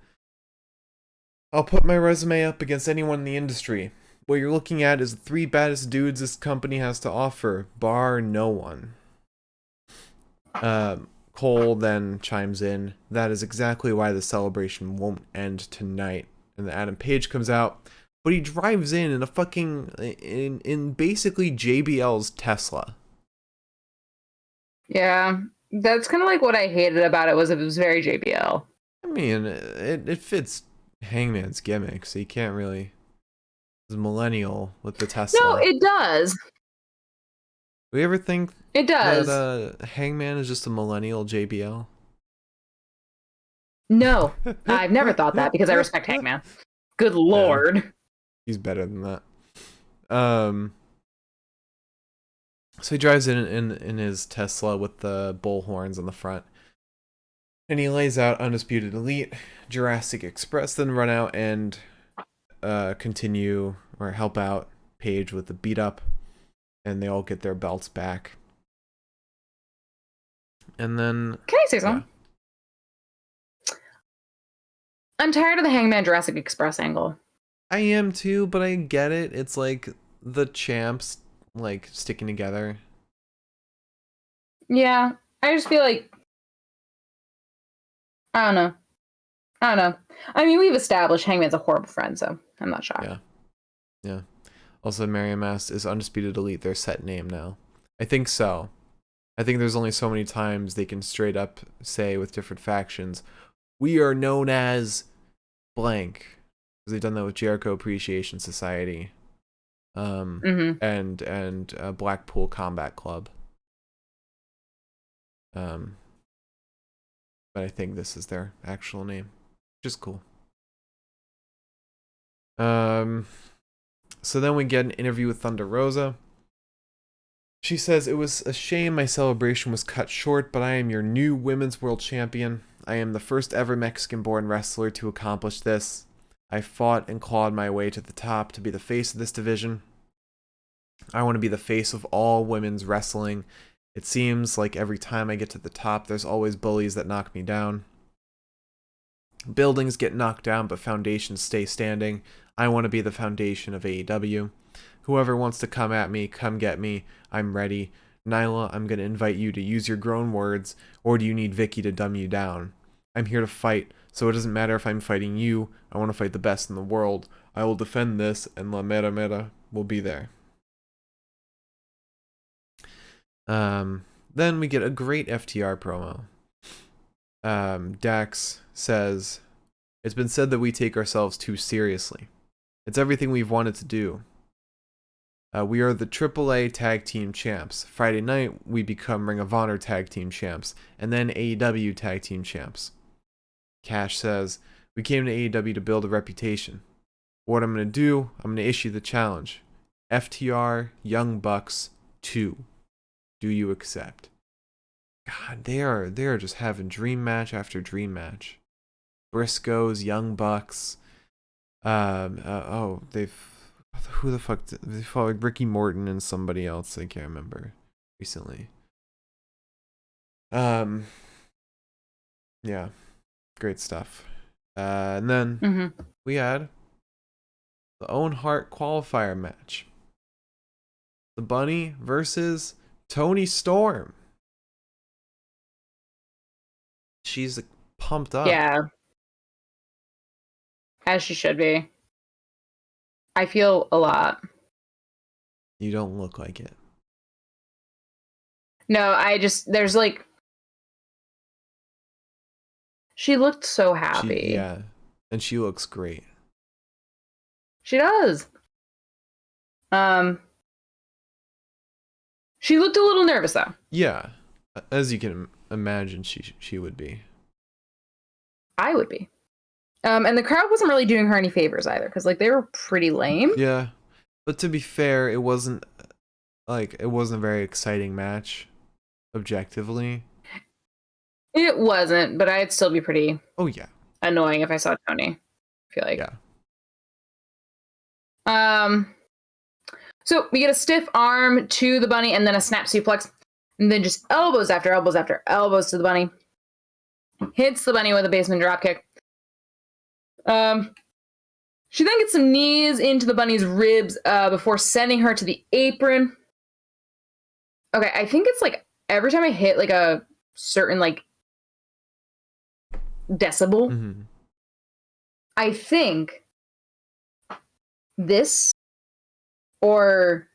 I'll put my resume up against anyone in the industry. What you're looking at is the 3 baddest dudes this company has to offer, bar no one." Cole then chimes in, "That is exactly why the celebration won't end tonight." And then Adam Page comes out, but he drives in a fucking in basically JBL's Tesla. Yeah, that's kind of like what I hated about it was very JBL. I mean, it fits Hangman's gimmick, so you can't really. It's millennial with the Tesla. No, it does. Do we ever think it does that Hangman is just a millennial JBL? No, I've never thought that because I respect Hangman. Good lord. Yeah, he's better than that. So he drives in his Tesla with the bull horns on the front. And he lays out Undisputed Elite, Jurassic Express, then run out and continue or help out Page with the beat up. And they all get their belts back. And then... Can I say something? Yeah. I'm tired of the Hangman Jurassic Express angle. I am too, but I get it. It's like the champs like sticking together. Yeah, I just feel like I don't know. I mean, we've established Hangman's a horrible friend, so I'm not shocked. Yeah. Also, Miriam asked, "Is Undisputed Elite their set name now?" I think so. I think there's only so many times they can straight up say with different factions, "We are known as blank." Because they've done that with Jericho Appreciation Society. And Blackpool Combat Club. But I think this is their actual name, which is cool. So then we get an interview with Thunder Rosa. She says, "It was a shame my celebration was cut short, but I am your new Women's World Champion. I am the first ever Mexican-born wrestler to accomplish this. I fought and clawed my way to the top to be the face of this division. I want to be the face of all women's wrestling. It seems like every time I get to the top, there's always bullies that knock me down. Buildings get knocked down, but foundations stay standing. I want to be the foundation of AEW. Whoever wants to come at me, come get me. I'm ready. Nyla, I'm going to invite you to use your grown words, or do you need Vicky to dumb you down? I'm here to fight, so it doesn't matter if I'm fighting you. I want to fight the best in the world. I will defend this, and La Mera Mera will be there." Then we get a great FTR promo. Dax says, "It's been said that we take ourselves too seriously. It's everything we've wanted to do. We are the AAA Tag Team Champs. Friday night, we become Ring of Honor Tag Team Champs, and then AEW Tag Team Champs." Cash says, "We came to AEW to build a reputation. What I'm going to do, I'm going to issue the challenge. FTR Young Bucks 2. Do you accept?" God, they are just having dream match after dream match. Briscoes, Young Bucks. Who the fuck they fought, like Ricky Morton and somebody else I can't remember recently. Yeah, great stuff. And then we had the Owen Hart qualifier match. The Bunny versus Toni Storm. She's pumped up. Yeah. As she should be. I feel a lot. You don't look like it. No, there's like, she looked so happy. Yeah, and she looks great. She does. She looked a little nervous though. Yeah, as you can imagine, she would be. I would be. And the crowd wasn't really doing her any favors either, because like they were pretty lame. Yeah, but to be fair, it wasn't a very exciting match, objectively. It wasn't, but I'd still be pretty. Oh yeah. Annoying if I saw Toni. I feel like. Yeah. So we get a stiff arm to the Bunny, and then a snap suplex, and then just elbows after elbows after elbows to the Bunny. Hits the Bunny with a basement dropkick. She then gets some knees into the Bunny's ribs before sending her to the apron. Okay, I think it's like every time I hit like a certain like decibel, I think this or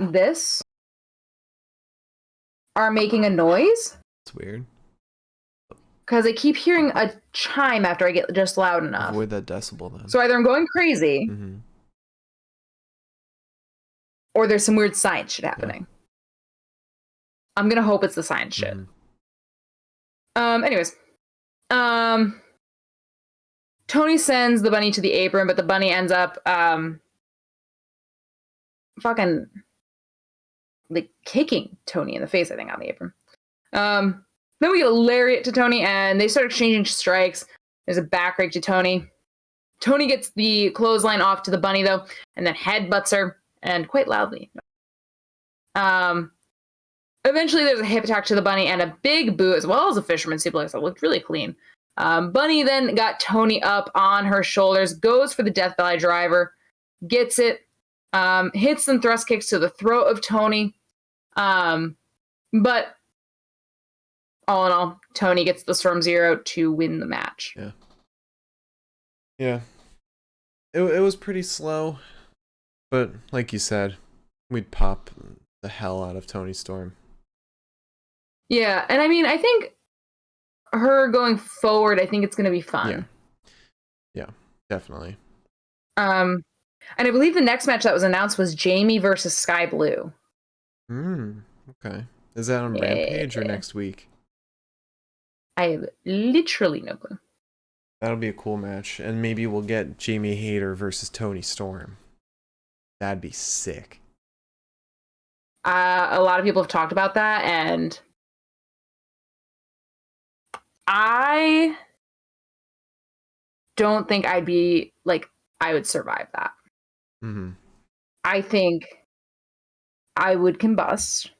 this are making a noise. It's weird. Because I keep hearing a chime after I get just loud enough. Avoid that decibel then. So either I'm going crazy, or there's some weird science shit happening. Yeah. I'm gonna hope it's the science shit. Anyways. Toni sends the Bunny to the apron, but the Bunny ends up fucking like kicking Toni in the face, I think, on the apron. Then we get a lariat to Toni, and they start exchanging strikes. There's a back rake to Toni. Toni gets the clothesline off to the Bunny, though, and then headbutts her, and quite loudly. Eventually, there's a hip attack to the Bunny and a big boot, as well as a fisherman suplex that looked really clean. Bunny then got Toni up on her shoulders, goes for the Death Valley driver, gets it, hits some thrust kicks to the throat of Toni. But all in all, Toni gets the Storm Zero to win the match. Yeah. It was pretty slow, but like you said, we'd pop the hell out of Toni Storm. Yeah, and I mean, I think her going forward, I think it's going to be fun. Yeah, definitely. And I believe the next match that was announced was Jamie versus Sky Blue. Okay. Is that on Rampage or next week? I have literally no clue. That'll be a cool match. And maybe we'll get Jamie Hayter versus Toni Storm. That'd be sick. A lot of people have talked about that, and I don't think I would survive that. Mm-hmm. I think I would combust.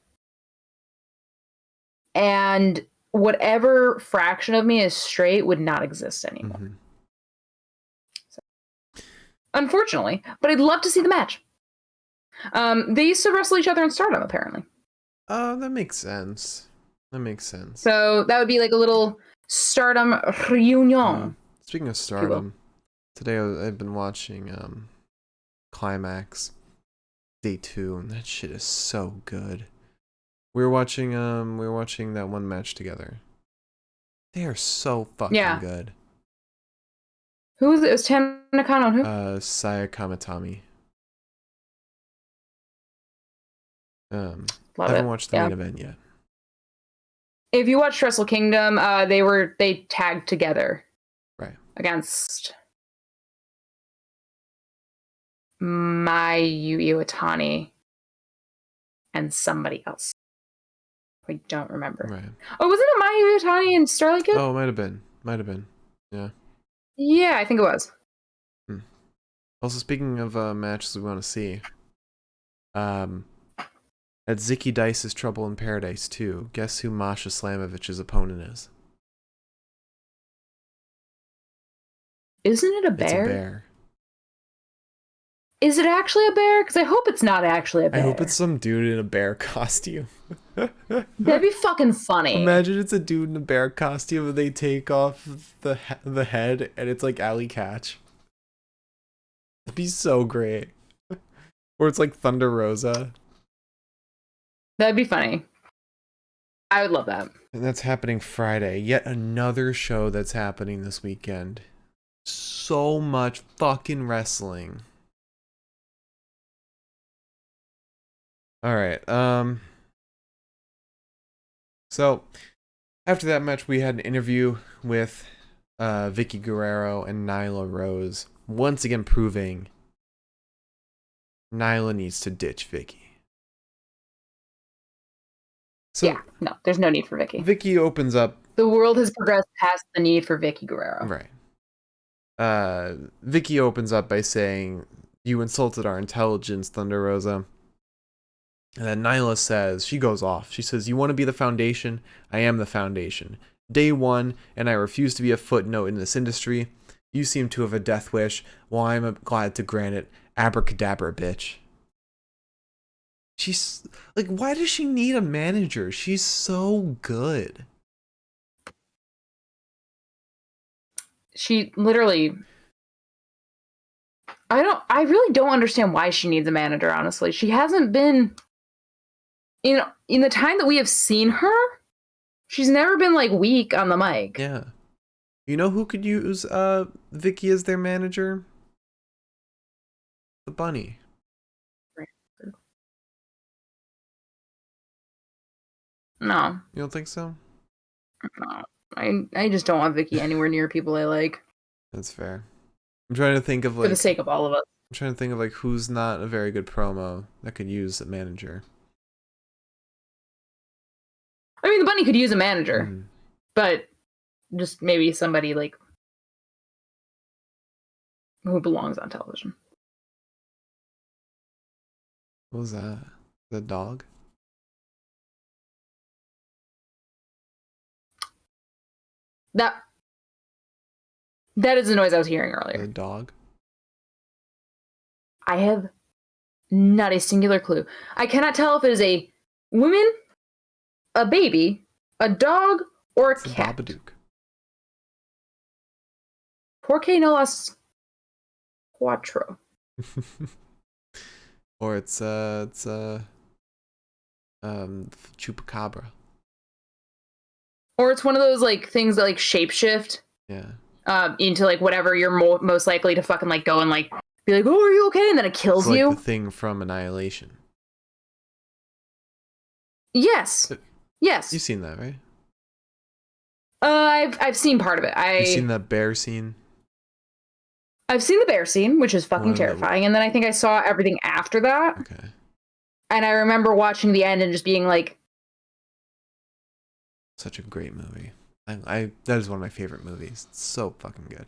And whatever fraction of me is straight would not exist anymore. Mm-hmm. So, unfortunately, but I'd love to see the match. They used to wrestle each other in Stardom, apparently. Oh, that makes sense. That makes sense. So that would be like a little Stardom reunion. Speaking of Stardom, today I've been watching Climax Day 2, and that shit is so good. We were watching that one match together. They are so fucking good. Who was it? It was Tam Nakano and who? Saya Kamatami. Love haven't it. watched the main event yet. If you watched Wrestle Kingdom, they tagged together. Right. Against Mayu Iwatani and somebody else. I don't remember. Right. Oh, wasn't it Mayu Iwatani and Starlight Kid? Oh, might have been. Yeah. Yeah, I think it was. Also, speaking of matches we want to see, at Zicky Dice's Trouble in Paradise 2, guess who Masha Slamovich's opponent is? Isn't it a bear? It's a bear. Is it actually a bear? Because I hope it's not actually a bear. I hope it's some dude in a bear costume. That'd be fucking funny. Imagine it's a dude in a bear costume and they take off the head and it's like Alley Catch. That'd be so great. Or it's like Thunder Rosa. That'd be funny. I would love that. And that's happening Friday. Yet another show that's happening this weekend. So much fucking wrestling. Alright, so after that match we had an interview with Vicky Guerrero and Nyla Rose, once again proving Nyla needs to ditch Vicky. So yeah, no, there's no need for Vicky. Vicky opens up. The world has progressed past the need for Vicky Guerrero. Right. Vicky opens up by saying, "You insulted our intelligence, Thunder Rosa." And then Nyla says, she goes off. She says, "You want to be the foundation? I am the foundation. Day one, and I refuse to be a footnote in this industry. You seem to have a death wish. Well, I'm glad to grant it. Abracadabra, bitch." She's like, why does she need a manager? She's so good. She literally... I really don't understand why she needs a manager, honestly. She hasn't been... In the time that we have seen her, she's never been, like, weak on the mic. Yeah. You know who could use Vicky as their manager? The Bunny. No. You don't think so? No. I just don't want Vicky anywhere near people I like. That's fair. I'm trying to think of, like... For the sake of all of us. I'm trying to think of, like, who's not a very good promo that could use a manager. I mean, the Bunny could use a manager. But just maybe somebody, like, who belongs on television. What was that? The dog? That is the noise I was hearing earlier. The dog? I have not a singular clue. I cannot tell if it is a woman, a baby, a dog, or a cat. Babadook. Porque no las cuatro. Or it's chupacabra. Or it's one of those, like, things that, like, shapeshift. Yeah. Into, like, whatever you're most likely to fucking, like, go and, like, be like, "Oh, are you okay?" And then it kills it's you. Like the thing from Annihilation. Yes. Yes. You've seen that, right? I've seen part of it. You seen that bear scene? I've seen the bear scene, which is fucking One of the- terrifying, and then I think I saw everything after that. Okay. And I remember watching the end and just being like, Such a great movie. I that is one of my favorite movies. It's so fucking good.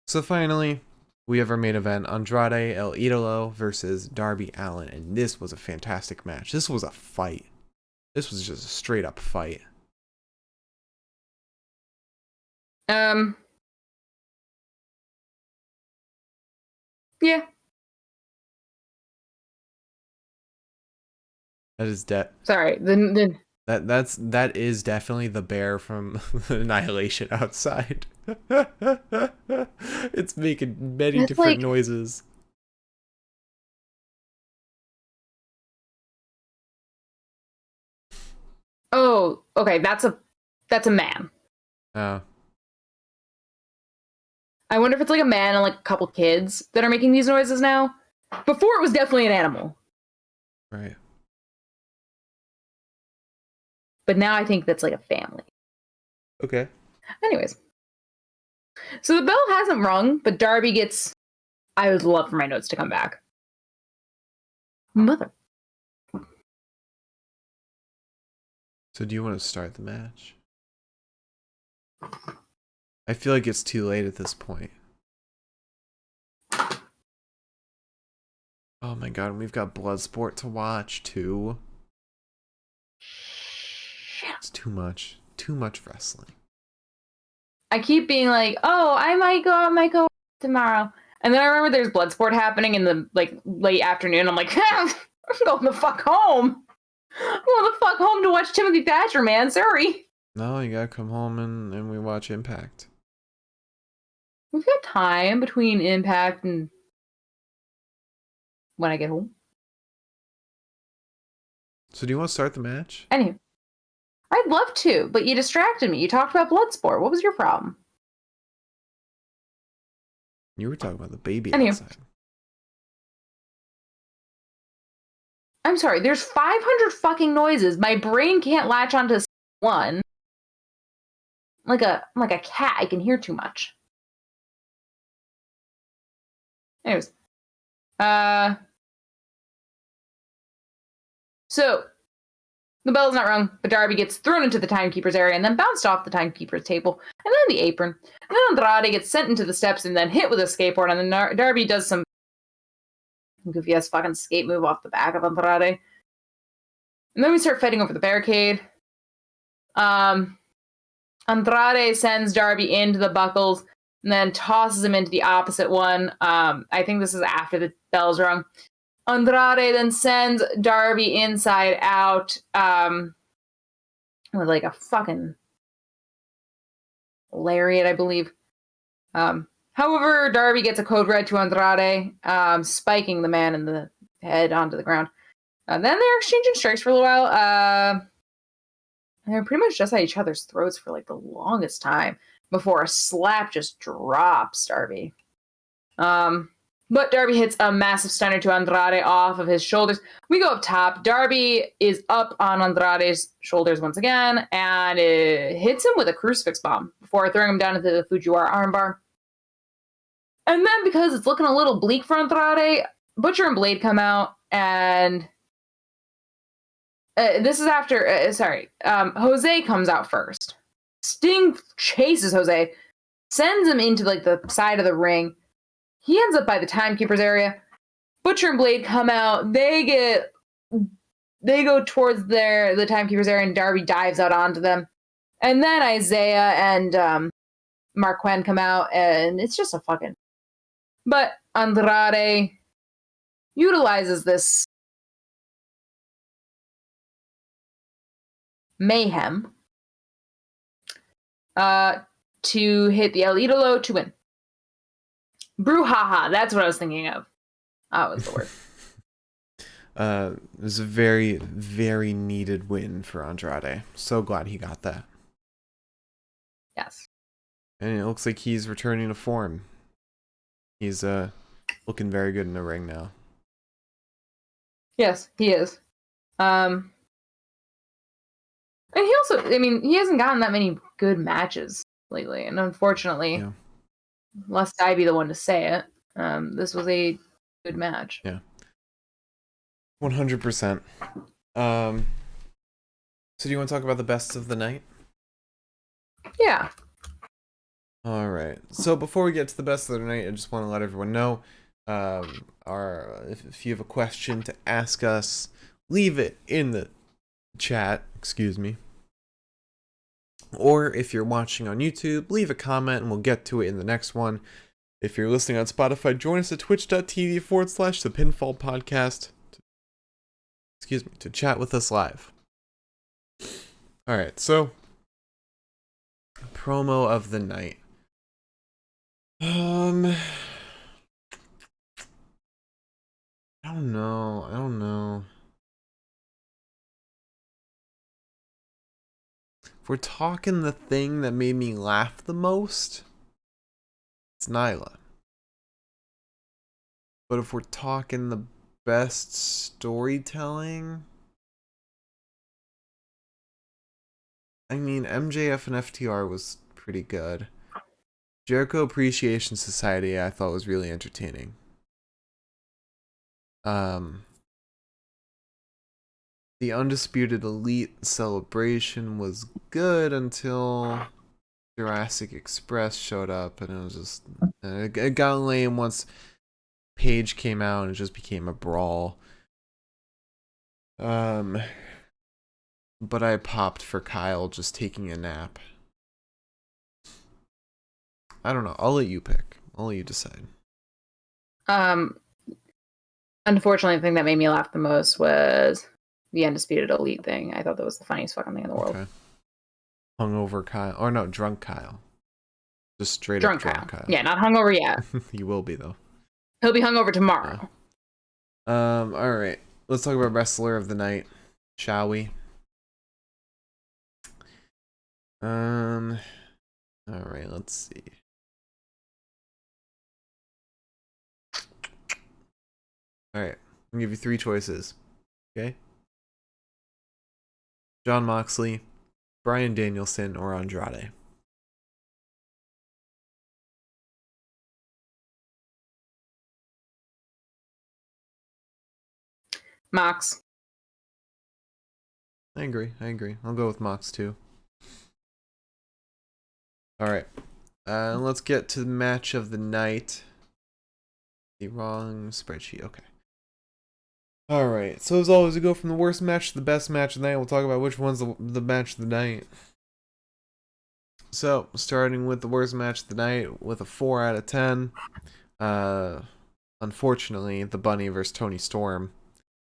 So finally, we have our main event: Andrade El Idolo versus Darby Allin, and this was a fantastic match. This was a fight. This was just a straight up fight. yeah. That is Sorry. that is definitely the bear from Annihilation outside. It's making many different noises. Oh, okay. That's a man. Oh. I wonder if it's like a man and like a couple kids that are making these noises now. Before it was definitely an animal. Right. But now I think that's like a family. Okay. Anyways. So the bell hasn't rung, but Darby gets... I would love for my notes to come back. Mother. So do you want to start the match? I feel like it's too late at this point. Oh my god, we've got Bloodsport to watch too. It's too much. Too much wrestling. I keep being like, oh, I might go tomorrow. And then I remember there's Bloodsport happening in the like late afternoon. I'm like, I'm going the fuck home. I'm going the fuck home to watch Timothy Thatcher, man. Sorry. No, you gotta come home and we watch Impact. We've got time between Impact and when I get home. So do you want to start the match? Anyway, I'd love to, but you distracted me. You talked about Bloodsport. What was your problem? You were talking about the baby Anyway. outside. I'm sorry, there's 500 fucking noises. My brain can't latch onto one. I'm like a cat. I can hear too much. Anyways. So, the bell's not rung, but Darby gets thrown into the timekeeper's area and then bounced off the timekeeper's table and then the apron. And then Andrade gets sent into the steps and then hit with a skateboard, and then Darby does some goofy ass fucking skate move off the back of Andrade. And then we start fighting over the barricade. Andrade sends Darby into the buckles and then tosses him into the opposite one. I think this is after the bell's rung. Andrade then sends Darby inside out with like a fucking lariat, I believe. However, Darby gets a code red to Andrade, spiking the man in the head onto the ground. Then they're exchanging strikes for a little while. They're pretty much just at each other's throats for like the longest time before a slap just drops Darby. But Darby hits a massive stunner to Andrade off of his shoulders. We go up top. Darby is up on Andrade's shoulders once again, and it hits him with a crucifix bomb before throwing him down into the Fujiwara armbar. And then, because it's looking a little bleak for Andrade, Butcher and Blade come out, and this is after, Jose comes out first. Sting chases Jose, sends him into like the side of the ring. He ends up by the timekeeper's area. Butcher and Blade come out. They go towards the timekeeper's area, and Darby dives out onto them. And then Isaiah and Mark Quinn come out, and it's just a fucking... But Andrade utilizes this mayhem to hit the El Idolo to win. Brouhaha, that's what I was thinking of. That was the word. It was a very, very needed win for Andrade. So glad he got that. Yes. And it looks like he's returning to form. He's looking very good in the ring now. Yes, he is. And he also, I mean, he hasn't gotten that many good matches lately, and unfortunately, Yeah. lest I be the one to say it, this was a good match. Yeah. 100%. So do you want to talk about the best of the night? Yeah. All right. So before we get to the best of the night, I just want to let everyone know, if you have a question to ask us, leave it in the chat. Excuse me. Or if you're watching on YouTube, leave a comment and we'll get to it in the next one. If you're listening on Spotify, join us at twitch.tv/The Pinfall Podcast. To chat with us live. All right. So, promo of the night. I don't know. If we're talking the thing that made me laugh the most, it's Nyla. But if we're talking the best storytelling, I mean, MJF and FTR was pretty good. Jericho Appreciation Society I thought was really entertaining. The Undisputed Elite celebration was good until Jurassic Express showed up, and it was just it got lame once Paige came out and it just became a brawl. But I popped for Kyle just taking a nap. I don't know. I'll let you pick. I'll let you decide. Unfortunately, the thing that made me laugh the most was the Undisputed Elite thing. I thought that was the funniest fucking thing in the world. Okay. Hungover Kyle. Or no, drunk Kyle. Just straight Drunk up drunk Kyle. Yeah, not hungover yet. He will be, though. He'll be hungover tomorrow. Yeah. Alright. Let's talk about Wrestler of the Night. Shall we? Alright, let's see. Alright. I'll give you 3 choices. Okay? Jon Moxley, Bryan Danielson, or Andrade. Mox. I agree. I'll go with Mox too. Alright. Let's get to the match of the night. The wrong spreadsheet. Okay. Alright. So as always, we go from the worst match to the best match of the night. We'll talk about which one's the match of the night. So, starting with the worst match of the night with a 4 out of 10. Unfortunately, the Bunny versus Toni Storm.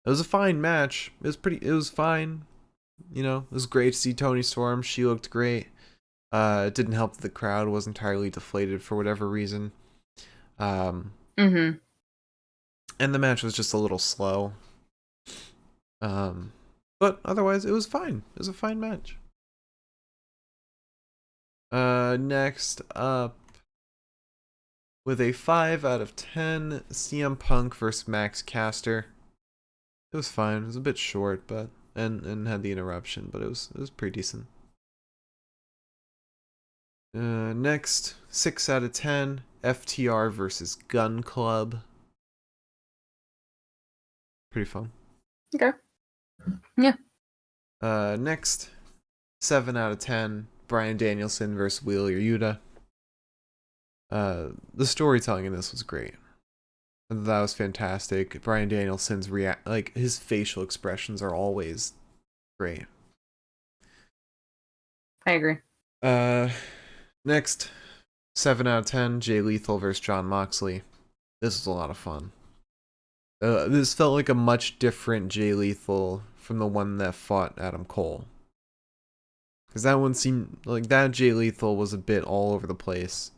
It was a fine match. It was fine. You know, it was great to see Toni Storm. She looked great. It didn't help that the crowd was entirely deflated for whatever reason. And the match was just a little slow. But otherwise, it was fine. It was a fine match. Next up, with a 5 out of 10, CM Punk versus Max Caster. It was fine. It was a bit short, but and had the interruption, but it was pretty decent. Next, 6 out of 10, FTR versus Gun Club. Pretty fun. Okay. Yeah. Next, 7 out of 10, Bryan Danielson versus Wheeler Yuta. The storytelling in this was great. That was fantastic. Bryan Danielson's his facial expressions are always great. I agree. Next, 7 out of 10, Jay Lethal versus Jon Moxley. This was a lot of fun. This felt like a much different Jay Lethal from the one that fought Adam Cole. Because that one seemed like that Jay Lethal was a bit all over the place,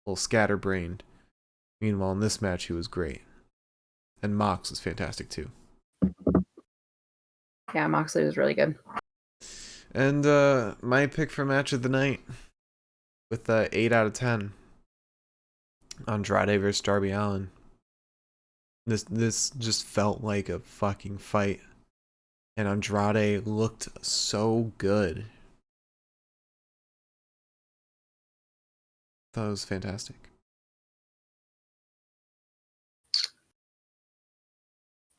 a little scatterbrained. Meanwhile, in this match, he was great. And Mox was fantastic too. Yeah, Moxley was really good. And my pick for match of the night, with 8 out of 10, Andrade versus Darby Allin. This just felt like a fucking fight. And Andrade looked so good. Thought it was fantastic.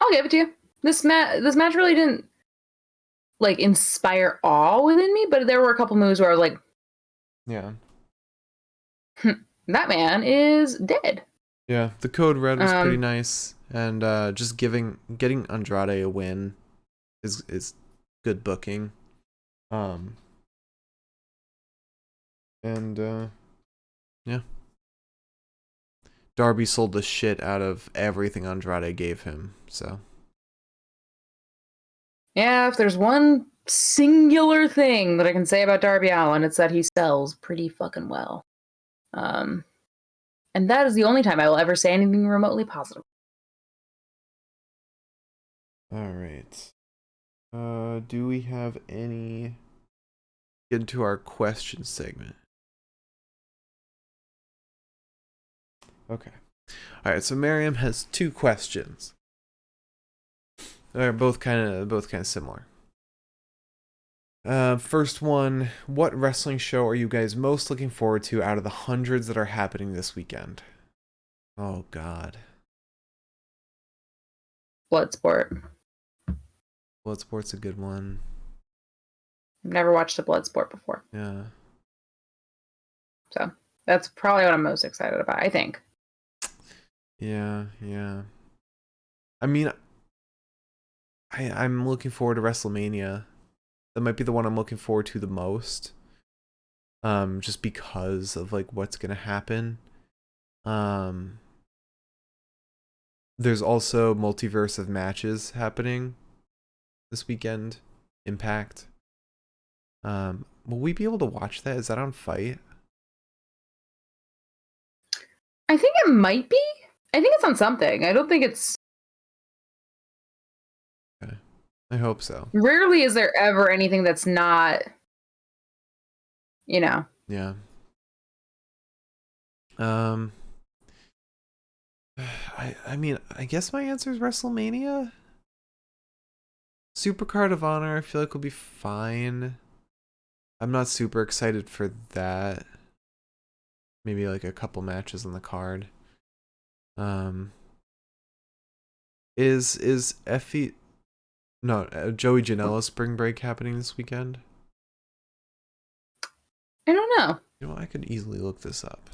I'll give it to you. This match really didn't like inspire awe within me, but there were a couple moves where I was like, yeah, that man is dead. Yeah, the code red was pretty nice, and just getting Andrade a win is good booking. And yeah, Darby sold the shit out of everything Andrade gave him. So yeah, if there's one singular thing that I can say about Darby Allin, it's that he sells pretty fucking well. And that is the only time I will ever say anything remotely positive. all right. Do we have any? Get into our question segment. Okay. All right. So Miriam has 2 questions. They're both kind of similar. First one: what wrestling show are you guys most looking forward to out of the hundreds that are happening this weekend? Oh God. Bloodsport. Bloodsport's a good one. I've never watched a Bloodsport before. Yeah. So that's probably what I'm most excited about, I think. Yeah. I mean, I'm looking forward to WrestleMania. That might be the one I'm looking forward to the most. Just because of like what's gonna happen. There's also Multiverse of Matches happening this weekend. Impact. Will we be able to watch that? Is that on Fight? I think it might be. I think it's on something. I don't think it's... Okay. I hope so. Rarely is there ever anything that's not, you know. Yeah. I mean, I guess my answer is WrestleMania. Supercard of Honor, I feel like will be fine. I'm not super excited for that. Maybe like a couple matches on the card. Is Effie... No, Joey Janela Spring Break happening this weekend? I don't know. You know, I could easily look this up.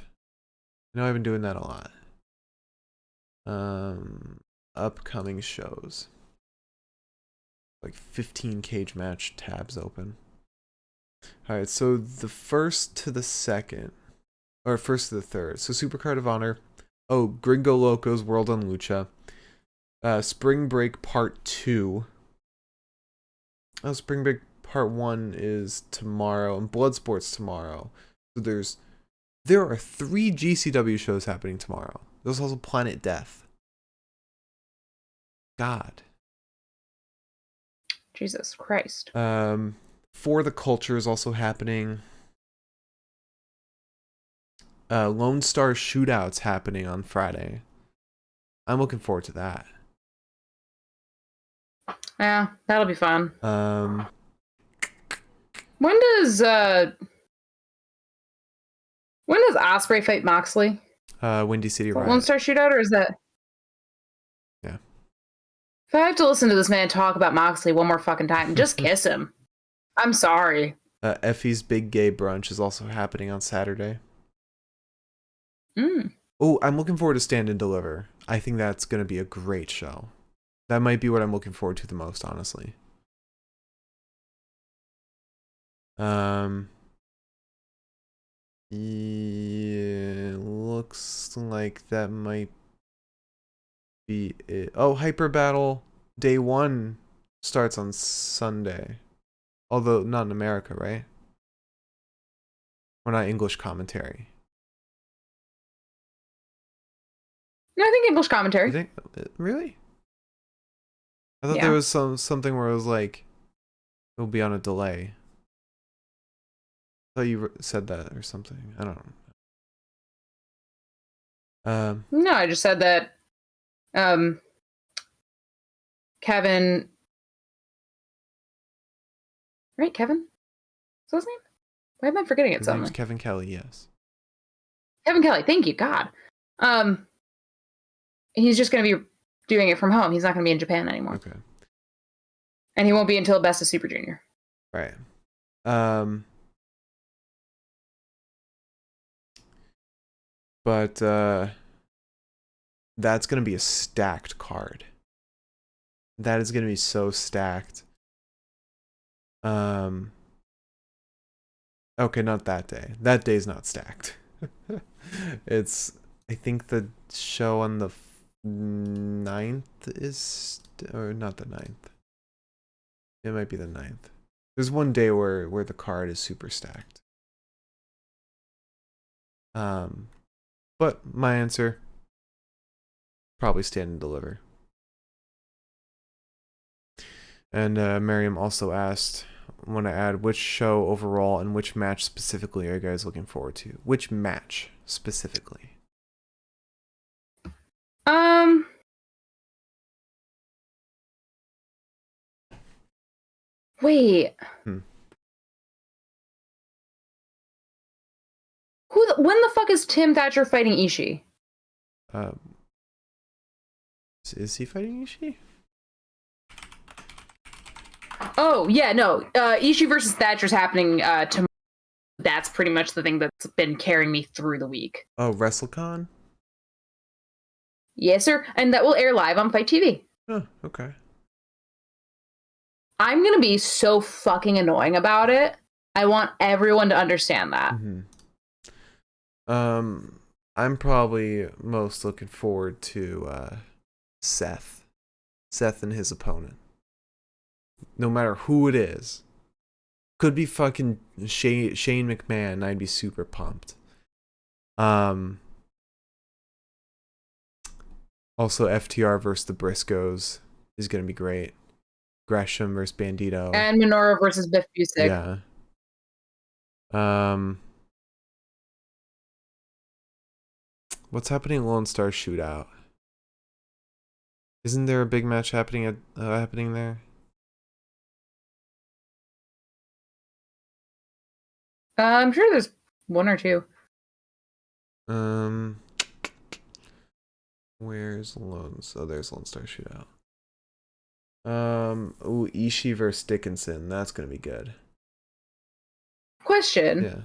I know I've been doing that a lot. Upcoming shows. Like 15 cage match tabs open. Alright, so the 1st to the 2nd. Or 1st to the 3rd. So Supercard of Honor. Oh, Gringo Locos World on Lucha. Spring Break Part 2. Oh, Spring Break Part 1 is tomorrow, and Bloodsport's tomorrow. So there are 3 GCW shows happening tomorrow. There's also Planet Death. God. Jesus Christ. For the Culture is also happening. Lone Star Shootout's happening on Friday. I'm looking forward to that. Yeah, that'll be fun. When does Osprey fight Moxley? Windy City Riot. Lone Star Shootout, or is that? Yeah. If I have to listen to this man talk about Moxley one more fucking time, just kiss him. I'm sorry. Effie's Big Gay Brunch is also happening on Saturday. Mm. Oh, I'm looking forward to Stand and Deliver. I think that's going to be a great show. That might be what I'm looking forward to the most, honestly. Yeah, looks like that might be it. Oh, Hyper Battle Day 1 starts on Sunday. Although not in America, right? Or not English commentary. No, I think English commentary. You think really? I thought there was something where it was like it'll be on a delay. I thought you said that or something. I don't know. No, I just said that Kevin Right, Kevin? Is that his name? Why am I forgetting it His suddenly? name's Kevin Kelly, yes. Kevin Kelly, thank you, God. He's just going to be doing it from home. He's not going to be in Japan anymore. Okay. And he won't be until Best of Super Junior. Right. But that's going to be a stacked card. That is going to be so stacked. Okay, not that day. That day's not stacked. It's, I think the show on the 9th is, or not the 9th. It might be the 9th. There's one day where the card is super stacked. But my answer, probably Stand and Deliver. And Miriam also asked, want to add, which show overall and which match specifically are you guys looking forward to? Which match specifically? Wait. When the fuck is Tim Thatcher fighting Ishii? Is he fighting Ishii? Oh, yeah, no. Ishii versus Thatcher's happening tomorrow. That's pretty much the thing that's been carrying me through the week. Oh, WrestleCon? Yes, sir. And that will air live on Fight TV. Oh, okay. I'm going to be so fucking annoying about it. I want everyone to understand that. Mm-hmm. I'm probably most looking forward to Seth. Seth and his opponent. No matter who it is. Could be fucking Shane McMahon, and I'd be super pumped. Also, FTR versus the Briscoes is going to be great. Gresham versus Bandito. And Minoru versus Biff Busick. Yeah. What's happening at Lone Star Shootout? Isn't there a big match happening there? I'm sure there's one or two. Where's Lone? So there's Lone Star Shootout. Ooh, Ishii versus Dickinson. That's gonna be good. Question. Yeah.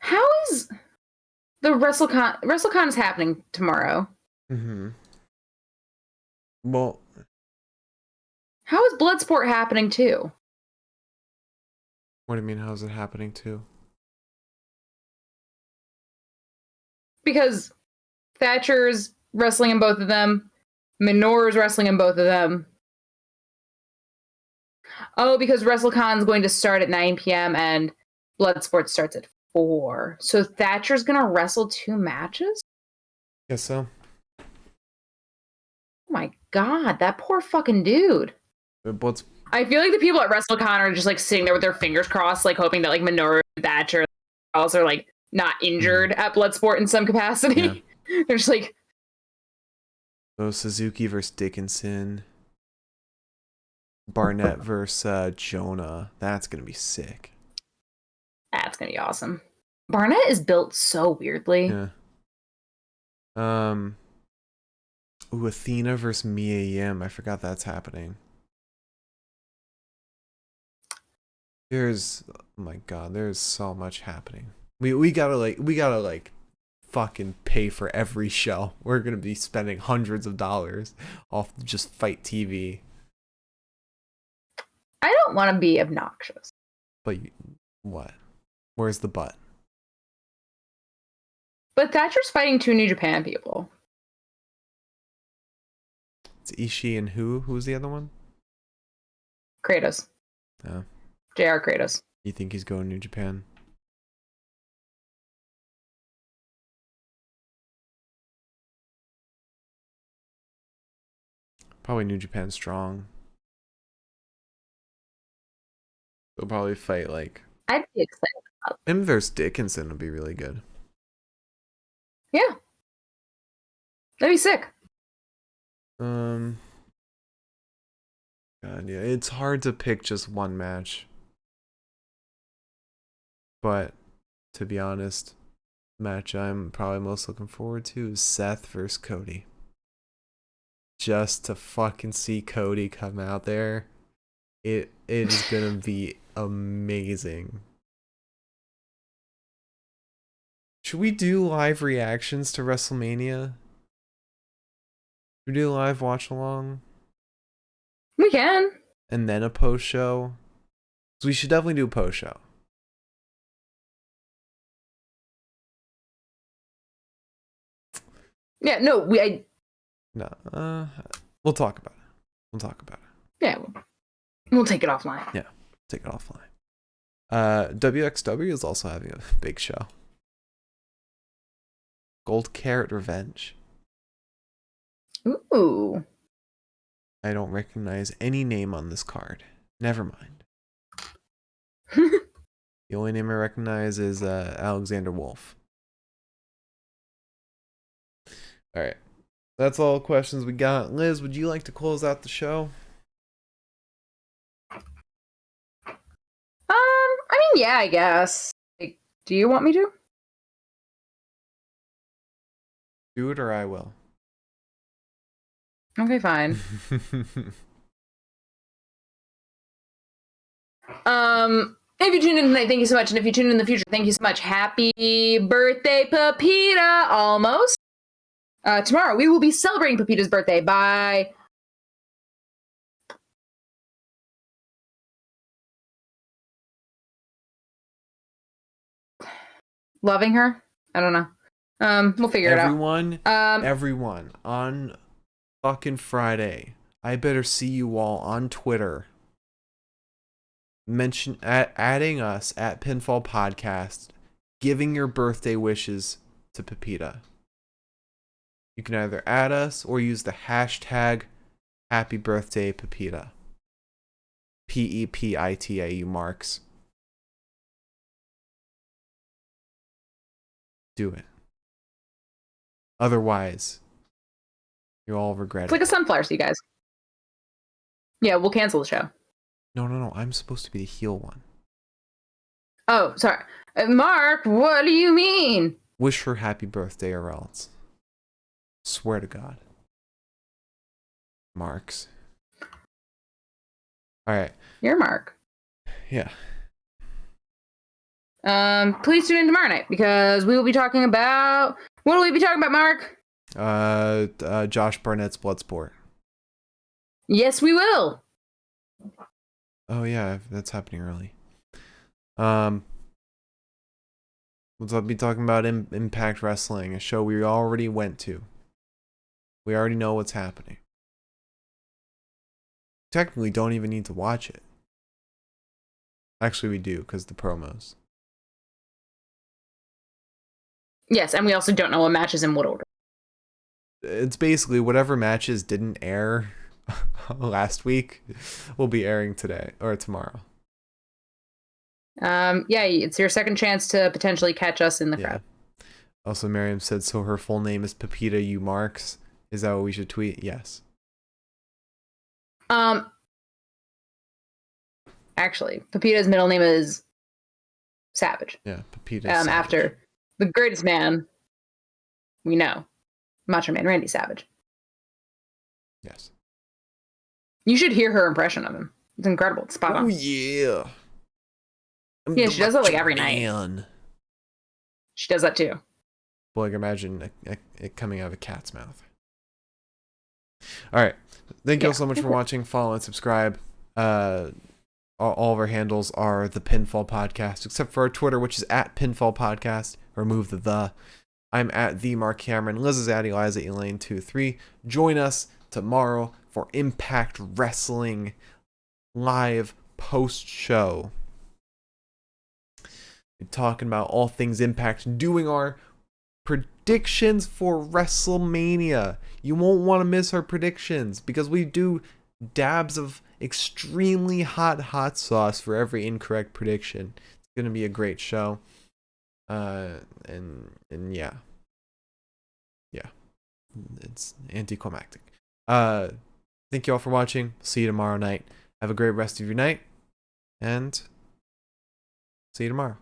How is the WrestleCon? WrestleCon is happening tomorrow. Mm-hmm. Well, how is Bloodsport happening too? What do you mean? How's it happening too? Because Thatcher's wrestling in both of them. Minoru's wrestling in both of them. Oh, because WrestleCon's going to start at 9 p.m. and Bloodsport starts at 4. So Thatcher's going to wrestle 2 matches? Guess so. Oh my god, that poor fucking dude. I feel like the people at WrestleCon are just like sitting there with their fingers crossed, like hoping that like Minoru and Thatcher also are like not injured at Bloodsport in some capacity. Yeah. They're just like, so Suzuki versus Dickinson. Barnett versus Jonah. That's gonna be sick. That's gonna be awesome. Barnett is built so weirdly. Yeah. Ooh, Athena versus Mia Yim. I forgot that's happening. Oh my god, there's so much happening. We gotta fucking pay for every show. We're gonna be spending hundreds of dollars off just Fight TV. I don't want to be obnoxious. But what? Where's the but? But Thatcher's fighting 2 New Japan people. It's Ishii and who? Who's the other one? Kratos. Oh. JR Kratos. You think he's going New Japan? Probably New Japan Strong. They'll probably fight like... I'd be excited about him versus Dickinson would be really good. Yeah. That'd be sick. God, yeah, it's hard to pick just one match. But to be honest, the match I'm probably most looking forward to is Seth versus Cody. Just to fucking see Cody come out there, it is gonna be amazing. Should we do live reactions to WrestleMania? Should we do a live watch along? We can. And then a post show? So we should definitely do a post show. Yeah, no, No, we'll talk about it. We'll talk about it. Yeah, we'll take it offline. Yeah, take it offline. WXW is also having a big show. Gold Carrot Revenge. Ooh. I don't recognize any name on this card. Never mind. The only name I recognize is Alexander Wolf. Alright. That's all the questions we got. Liz, would you like to close out the show? I mean, yeah, I guess. Like, do you want me to? Do it or I will. Okay, fine. If you tuned in tonight, thank you so much. And if you tune in the future, thank you so much. Happy birthday, Pepita! Almost. Tomorrow, we will be celebrating Pepita's birthday by loving her. I don't know. We'll figure it out. Everyone, on fucking Friday, I better see you all on Twitter. Adding us at Pinfall Podcast, giving your birthday wishes to Pepita. You can either add us or use the hashtag Happy Birthday Pepita. PEPITA, marks. Do it. Otherwise, you'll all regret It's like a sunflower, so you guys. Yeah, we'll cancel the show. No. I'm supposed to be the heel one. Oh, sorry. Mark, what do you mean? Wish her happy birthday or else. Swear to God. Marks. Alright. You're Mark. Yeah. Please tune in tomorrow night because we will be talking about... What will we be talking about, Mark? Josh Barnett's Bloodsport. Yes, we will. Oh yeah, that's happening early. We'll be talking about Impact Wrestling, a show we already went to. We already know what's happening. Technically, don't even need to watch it. Actually, we do, because the promos. Yes, and we also don't know what matches in what order. It's basically whatever matches didn't air last week will be airing today or tomorrow. Yeah, it's your second chance to potentially catch us in the crowd. Also, Miriam said, so her full name is Pepita U. Marks. Is that what we should tweet? Yes. Actually, Pepita's middle name is Savage. Yeah, Pepita Savage. After the greatest man we know, Macho Man Randy Savage. Yes. You should hear her impression of him. It's incredible. It's spot on. Oh, yeah. Yeah, she does that like every night. She does that too. Well, like imagine it coming out of a cat's mouth. All right. Thank you all so much for watching. Follow and subscribe. All of our handles are the Pinfall Podcast, except for our Twitter, which is at Pinfall Podcast. Remove the. I'm at the Mark Cameron. Liz is at Eliza Elaine23. Join us tomorrow for Impact Wrestling live post show. We're talking about all things Impact, doing our predictions for WrestleMania. You won't want to miss our predictions because we do dabs of extremely hot sauce for every incorrect prediction. It's going to be a great show. And yeah, it's anticlimactic. Thank you all for watching. See you tomorrow night. Have a great rest of your night, and see you tomorrow.